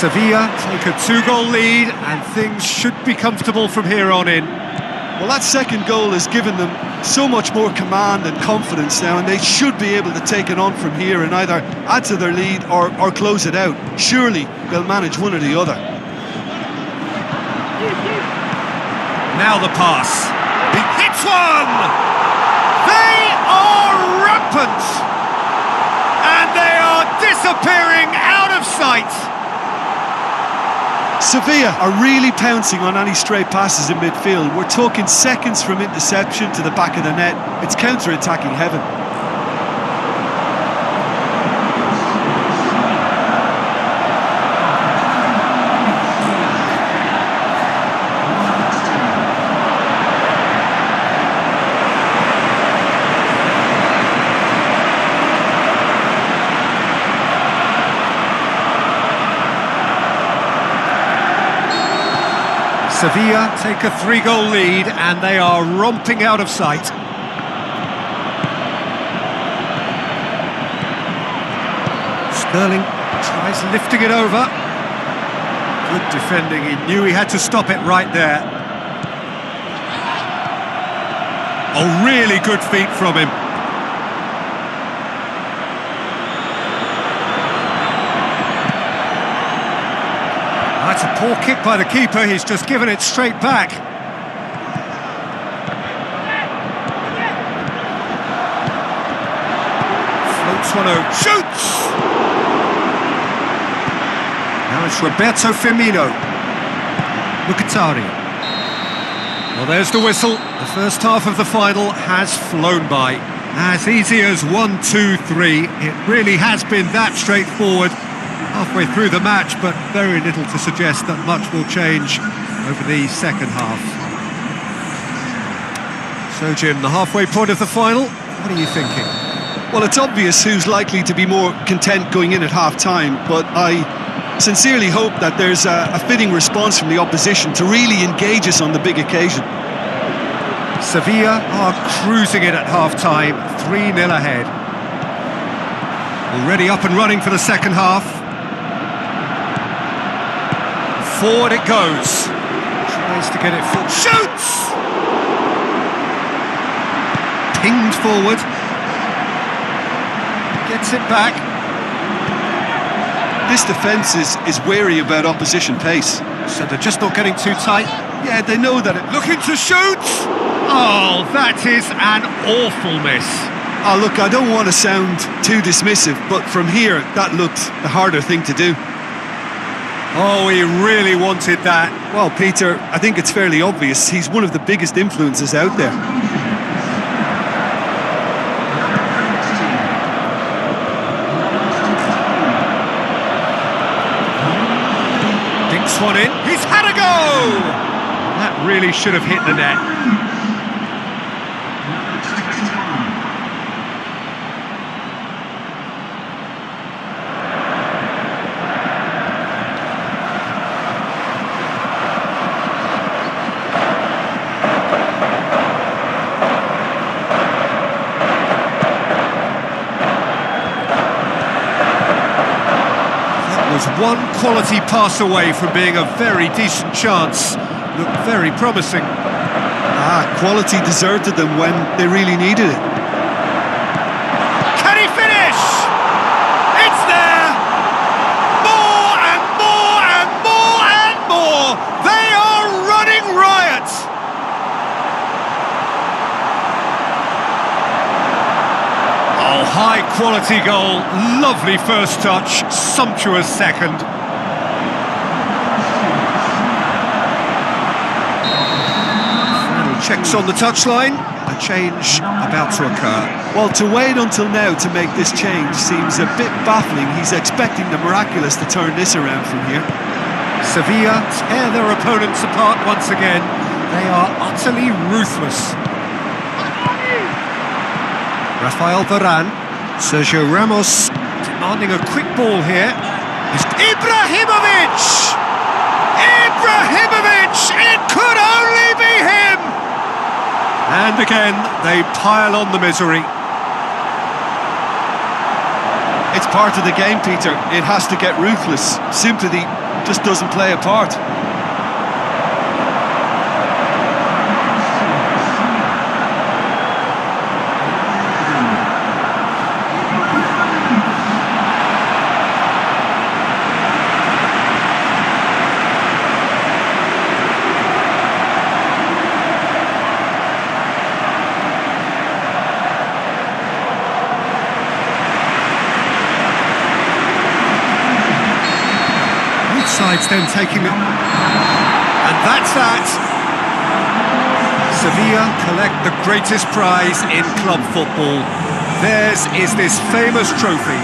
Sevilla take a two-goal lead and things should be comfortable from here on in. Well, that second goal has given them so much more command and confidence now, and they should be able to take it on from here and either add to their lead or close it out. Surely they'll manage one or the other. Now the pass. He hits one! They are rampant! And they are disappearing out of sight! Sevilla are really pouncing on any stray passes in midfield. We're talking seconds from interception to the back of the net. It's counter-attacking heaven. Sevilla take a three-goal lead and they are romping out of sight. Sterling tries lifting it over. Good defending, he knew he had to stop it right there. Oh, really good feet from him. That's a poor kick by the keeper, he's just given it straight back. Floats one over, shoots! Now it's Roberto Firmino. Mkhitaryan. Well, there's the whistle. The first half of the final has flown by. As easy as 1, 2, 3. It really has been that straightforward. Halfway through the match, but very little to suggest that much will change over the second half. So, Jim, the halfway point of the final, what are you thinking? Well, it's obvious who's likely to be more content going in at half-time, but I sincerely hope that there's a fitting response from the opposition to really engage us on the big occasion. Sevilla are cruising it at half-time, 3-0 ahead. Already up and running for the second half. Forward it goes. Tries to get it full. Shoots! Pinged forward. Gets it back. This defence is wary about opposition pace. So they're just not getting too tight. Yeah, they know that it... Looking to shoot! Oh, that is an awful miss. Oh, look, I don't want to sound too dismissive, but from here, that looked the harder thing to do. Oh, he really wanted that. Well, Peter, I think it's fairly obvious. He's one of the biggest influences out there. Dinks one in. He's had a go! That really should have hit the net. Was one quality pass away from being a very decent chance. Looked very promising. Quality deserted them when they really needed it. Can he finish? It's there! More and more and more and more! They are running riot! Oh, high quality goal. Lovely first touch. Sumptuous second. Final checks on the touchline. A change about to occur. Well, to wait until now to make this change seems a bit baffling. He's expecting the miraculous to turn this around from here. Sevilla tear their opponents apart once again. They are utterly ruthless. Rafael Varane, Sergio Ramos demanding a quick ball here. It's Ibrahimovic! Ibrahimovic! It could only be him! And again, they pile on the misery. It's part of the game, Peter. It has to get ruthless. Sympathy just doesn't play a part. Sides then taking it, and that's that. Sevilla collect the greatest prize in club football. Theirs is this famous trophy.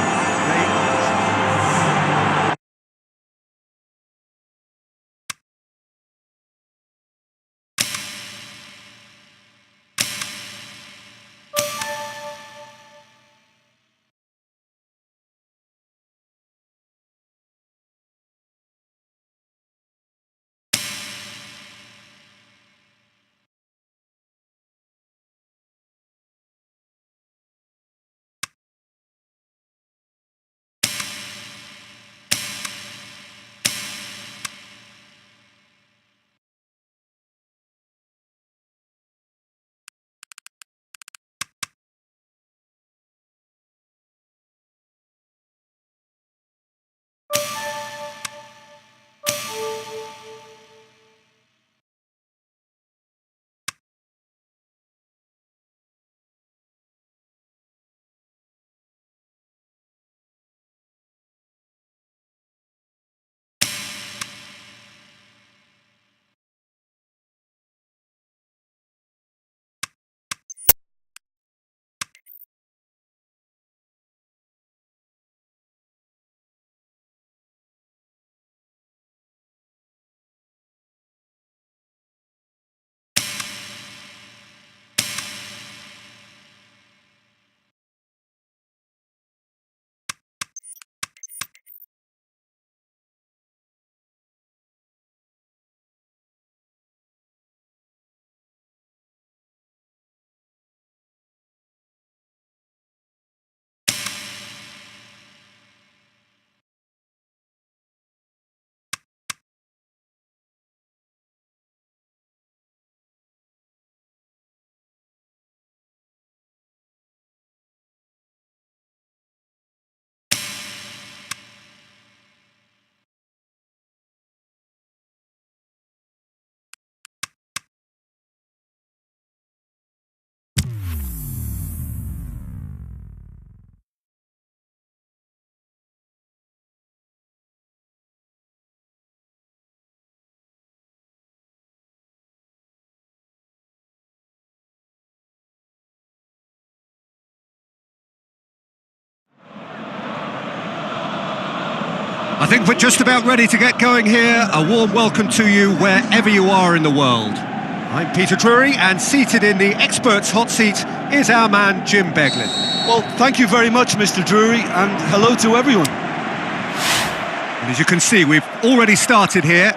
I think we're just about ready to get going here. A warm welcome to you wherever you are in the world. I'm Peter Drury, and seated in the experts' hot seat is our man Jim Beglin. Well, thank you very much, Mr. Drury, and hello to everyone. And as you can see, we've already started here.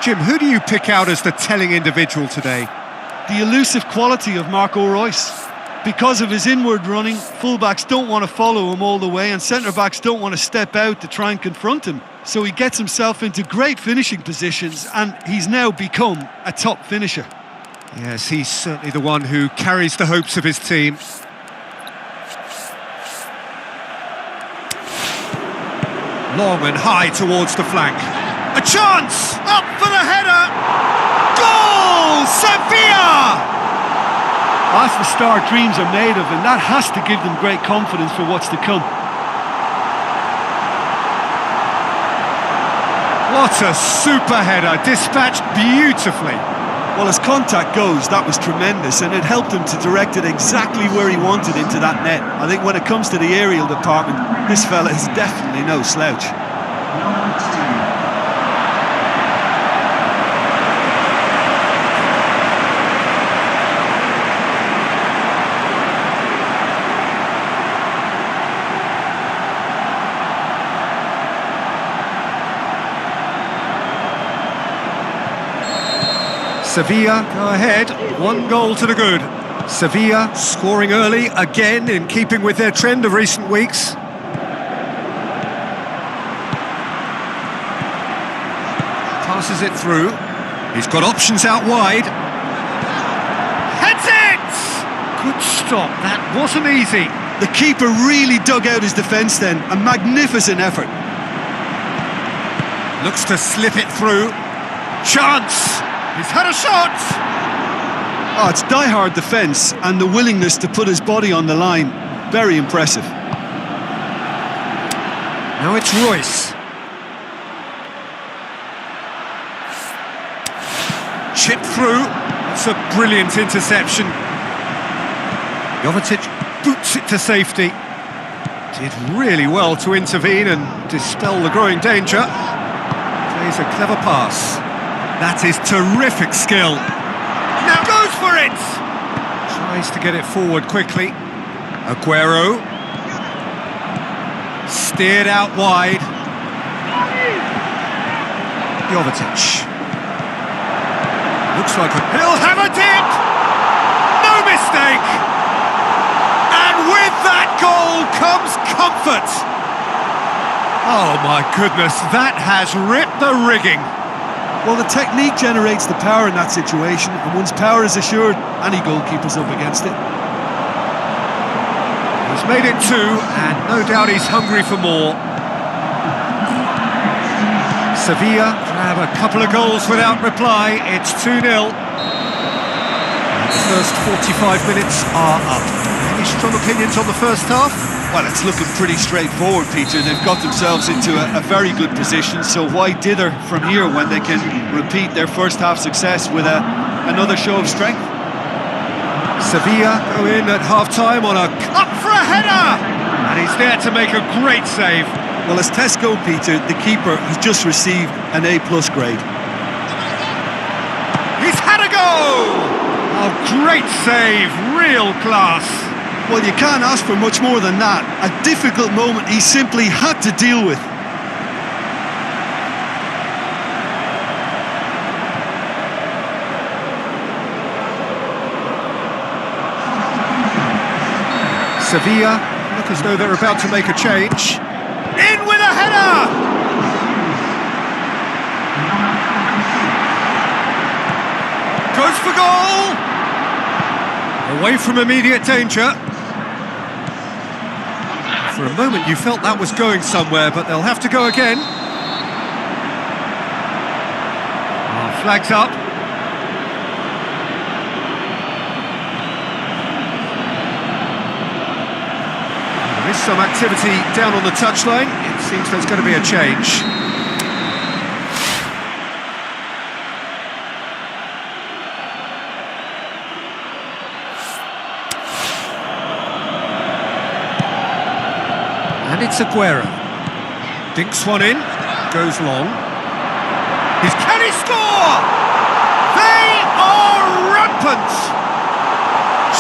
Jim, who do you pick out as the telling individual today? The elusive quality of Marco Reus. Because of his inward running, fullbacks don't want to follow him all the way, and centre-backs don't want to step out to try and confront him. So he gets himself into great finishing positions, and he's now become a top finisher. Yes, he's certainly the one who carries the hopes of his team. Long and high towards the flank. A chance! Up for the header! Goal! Sevilla! That's the start dreams are made of, and that has to give them great confidence for what's to come. What a super header, dispatched beautifully. Well, as contact goes, that was tremendous, and it helped him to direct it exactly where he wanted into that net. I think when it comes to the aerial department, this fella is definitely no slouch. Sevilla go ahead, 1 goal to the good. Sevilla scoring early, again in keeping with their trend of recent weeks. Passes it through. He's got options out wide. Heads it! Good stop, that wasn't easy. The keeper really dug out his defence then, a magnificent effort. Looks to slip it through. Chance! He's had a shot! Oh, it's die-hard defence and the willingness to put his body on the line. Very impressive. Now it's Reus. Chipped through. That's a brilliant interception. Jovetic boots it to safety. Did really well to intervene and dispel the growing danger. Plays a clever pass. That is terrific skill. Now goes for it! Tries to get it forward quickly. Aguero. Steered out wide. Jovetic. Looks like he'll have a dip! No mistake! And with that goal comes comfort! Oh my goodness, that has ripped the rigging. Well, the technique generates the power in that situation, and once power is assured, any goalkeeper's up against it. He's made it 2, and no doubt he's hungry for more. Sevilla grab a couple of goals without reply. It's 2-0. And the first 45 minutes are up. Any strong opinions on the first half? Well, it's looking pretty straightforward, Peter. They've got themselves into a very good position, so why dither from here when they can repeat their first half success with another show of strength? Sevilla go in at half-time on a up for a header! And he's there to make a great save. Well, as Tesco, Peter, the keeper has just received an A+ grade. He's had a go! Oh, great save, real class. Well, you can't ask for much more than that. A difficult moment he simply had to deal with. Sevilla look as though they're about to make a change. In with a header! Goes for goal! Away from immediate danger. For a moment you felt that was going somewhere, but they'll have to go again. Oh, flags up. There is some activity down on the touchline. It seems there's going to be a change. And it's Aguero. Dinks one in, goes long. Can he score? They are rampant!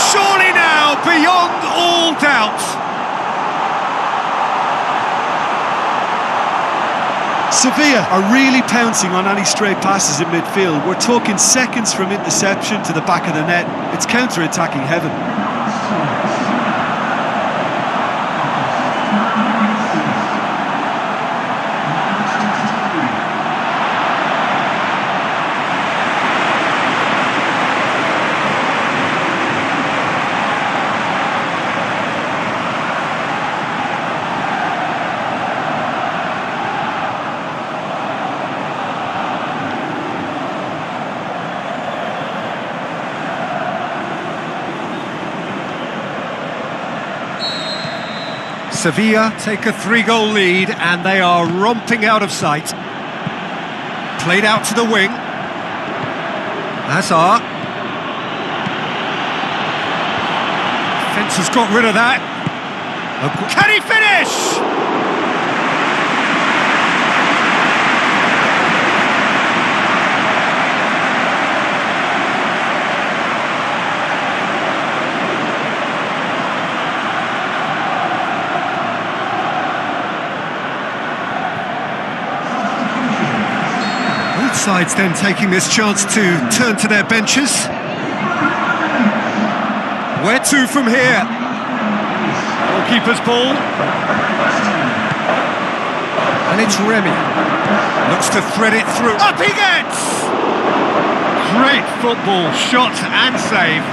Surely now, beyond all doubt. Sevilla are really pouncing on any stray passes in midfield. We're talking seconds from interception to the back of the net. It's counter-attacking heaven. Sevilla take a 3-goal lead and they are romping out of sight. Played out to the wing. Hazard. Defence has got rid of that. Can he finish? Sides then taking this chance to turn to their benches. Where to from here? Goalkeeper's ball. And it's Remy. Looks to thread it through. Up he gets! Great football, shot and save.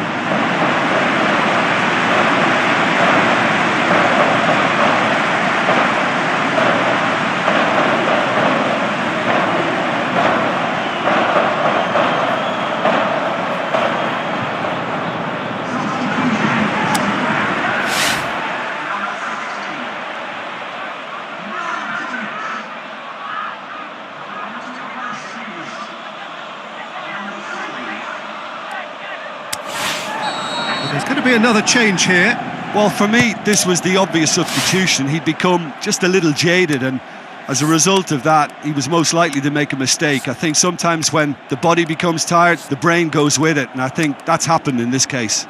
There's going to be another change here. Well, for me, this was the obvious substitution. He'd become just a little jaded, and as a result of that, he was most likely to make a mistake. I think sometimes when the body becomes tired, the brain goes with it, and I think that's happened in this case.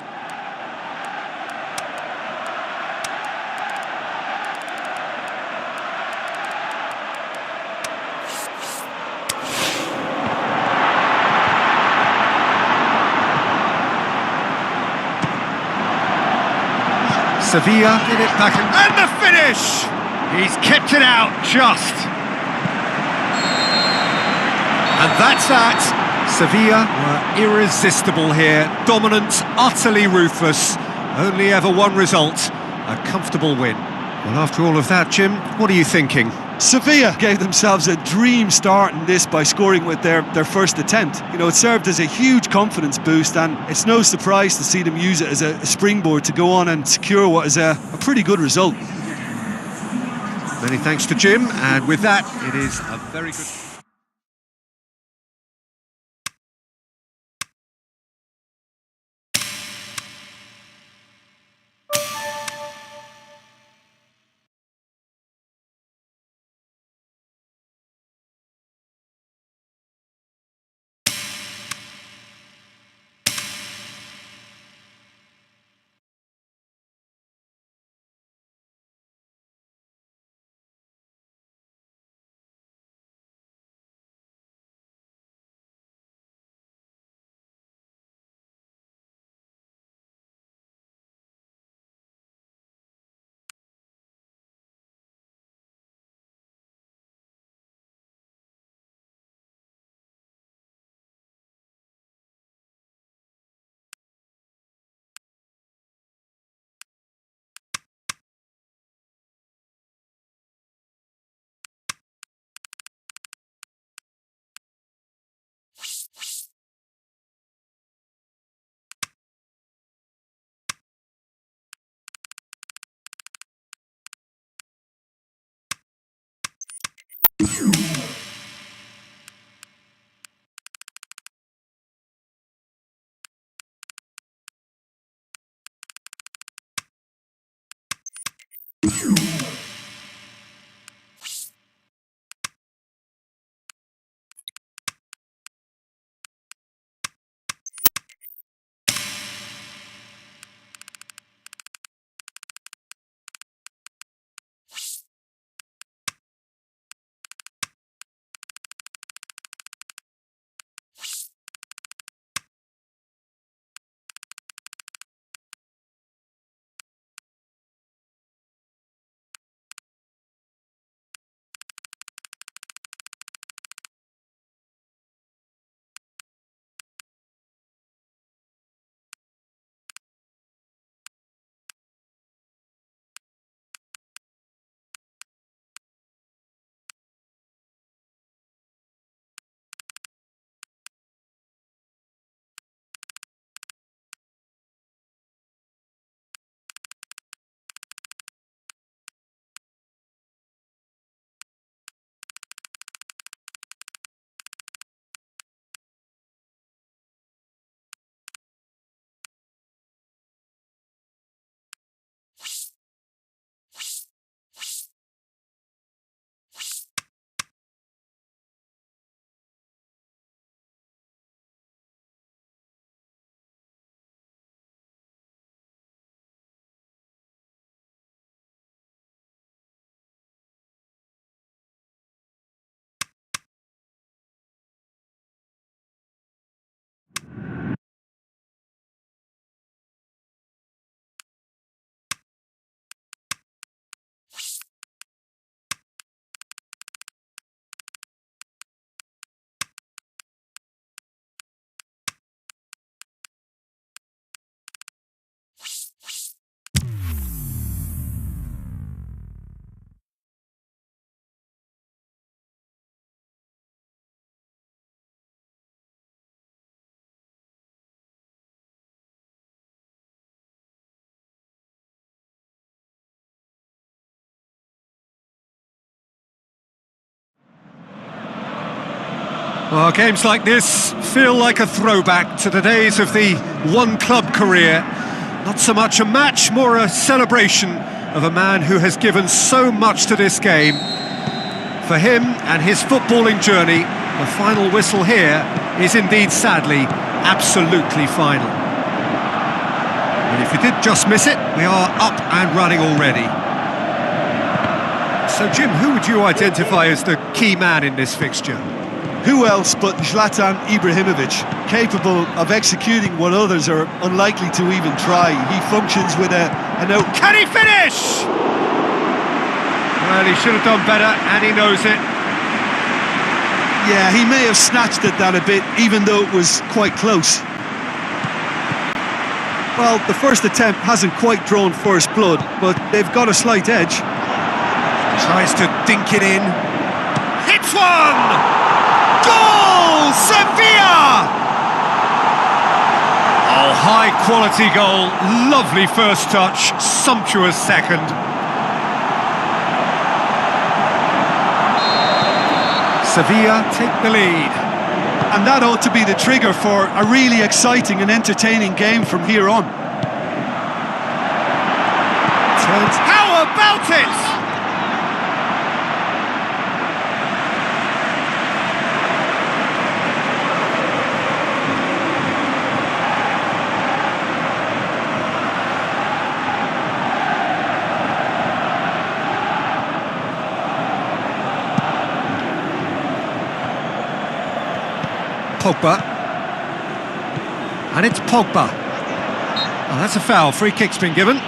Sevilla did it back and the finish! He's kept it out just. And that's that. Sevilla were irresistible here. Dominant, utterly ruthless. Only ever one result, a comfortable win. Well, after all of that, Jim, what are you thinking? Sevilla gave themselves a dream start in this by scoring with their first attempt. You know, it served as a huge confidence boost, and it's no surprise to see them use it as a springboard to go on and secure what is a pretty good result. Many thanks to Jim, and with that, it is a very good... Well, games like this feel like a throwback to the days of the one-club career. Not so much a match, more a celebration of a man who has given so much to this game. For him and his footballing journey, the final whistle here is indeed, sadly, absolutely final. And if you did just miss it, we are up and running already. So, Jim, who would you identify as the key man in this fixture? Who else but Zlatan Ibrahimovic, capable of executing what others are unlikely to even try. He functions with a note. Can he finish? Well, he should have done better, and he knows it. Yeah, he may have snatched at that a bit, even though it was quite close. Well, the first attempt hasn't quite drawn first blood, but they've got a slight edge. Tries to dink it in. Hits one! Goal! Sevilla! Oh, high quality goal. Lovely first touch. Sumptuous second. Sevilla take the lead. And that ought to be the trigger for a really exciting and entertaining game from here on. How about it? Pogba, and it's Pogba. Oh, that's a foul. Free kick's been given.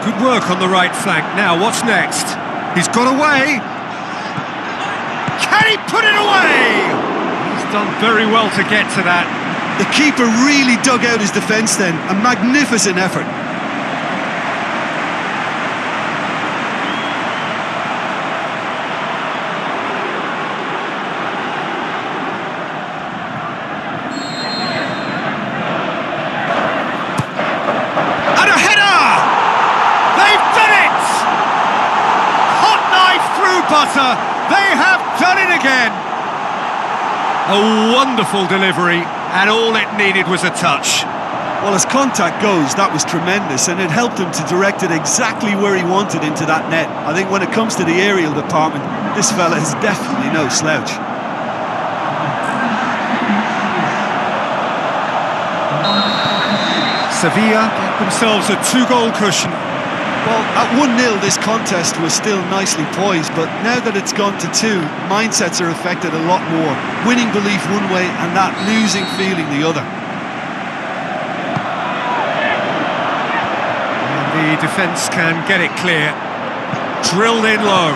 Good work on the right flank. Now, what's next? He's got away. Can he put it away? He's done very well to get to that. The keeper really dug out his defence then. A magnificent effort. They have done it again. A wonderful delivery, and all it needed was a touch. Well, as contact goes, that was tremendous, and it helped him to direct it exactly where he wanted into that net. I think when it comes to the aerial department, this fella is definitely no slouch. Sevilla get themselves a two-goal cushion. Well, at 1-0 this contest was still nicely poised, but now that it's gone to 2, mindsets are affected a lot more. Winning belief one way and that losing feeling the other. And the defence can get it clear. Drilled in low.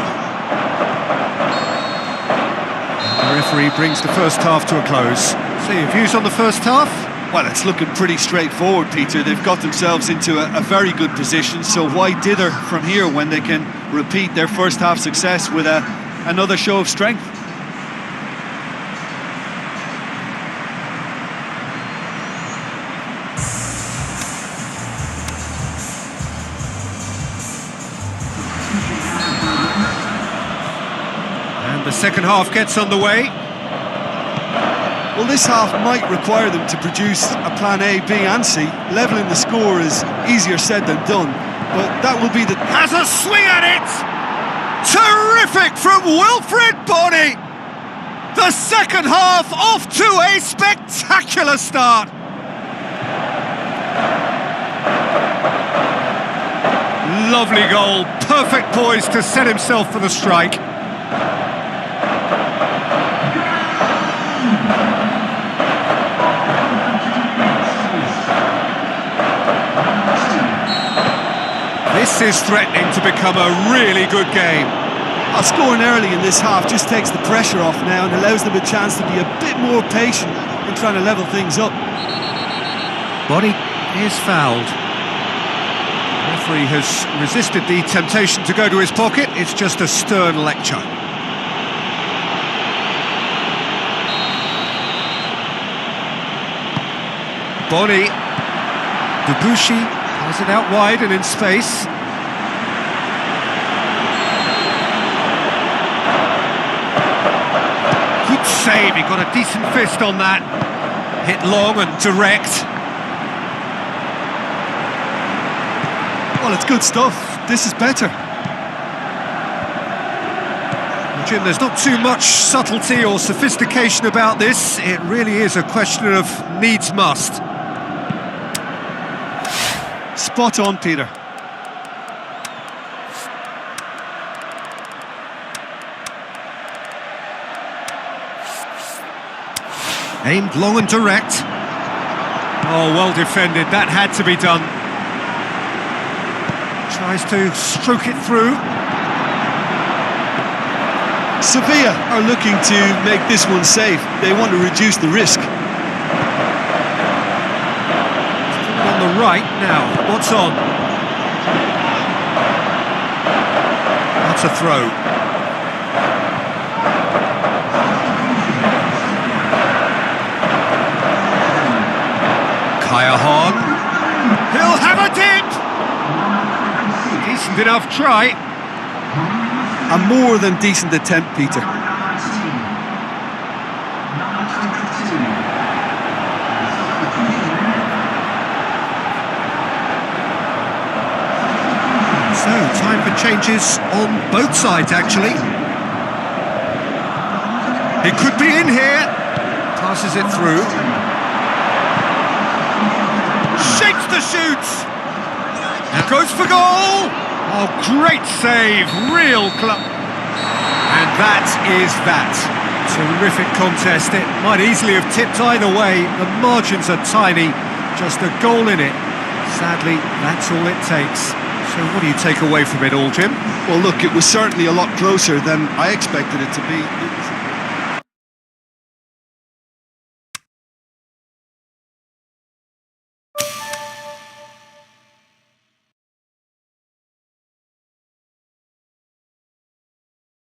The referee brings the first half to a close. So your views on the first half? Well, it's looking pretty straightforward, Peter. They've got themselves into a very good position, so why dither from here when they can repeat their first half success with another show of strength? And the second half gets underway. Well, this half might require them to produce a plan A, B and C. Levelling the score is easier said than done, but that will be the... Has a swing at it! Terrific from Wilfried Bony! The second half off to a spectacular start! Lovely goal, perfect poise to set himself for the strike. This is threatening to become a really good game. Scoring early in this half just takes the pressure off now and allows them a chance to be a bit more patient in trying to level things up. Body is fouled. The referee has resisted the temptation to go to his pocket. It's just a stern lecture. Bony. Debuchy has it out wide and in space. Good save, he got a decent fist on that. Hit long and direct. Well, it's good stuff. This is better. Well, Jim, there's not too much subtlety or sophistication about this. It really is a question of needs must. Spot on, Peter. Aimed long and direct. Oh, well defended. That had to be done. Tries to stroke it through. Sevilla are looking to make this one safe. They want to reduce the risk. On the right now. What's on? That's a throw. Kaya Hahn. He'll have a dip! Decent enough try. A more than decent attempt, Peter. So, time for changes on both sides, actually. He could be in here. Passes it through. Shakes the shoot. And goes for goal. Oh, great save. Real club. And that is that. Terrific contest. It might easily have tipped either way. The margins are tiny. Just a goal in it. Sadly, that's all it takes. So what do you take away from it all, Jim? Well, look, it was certainly a lot closer than I expected it to be.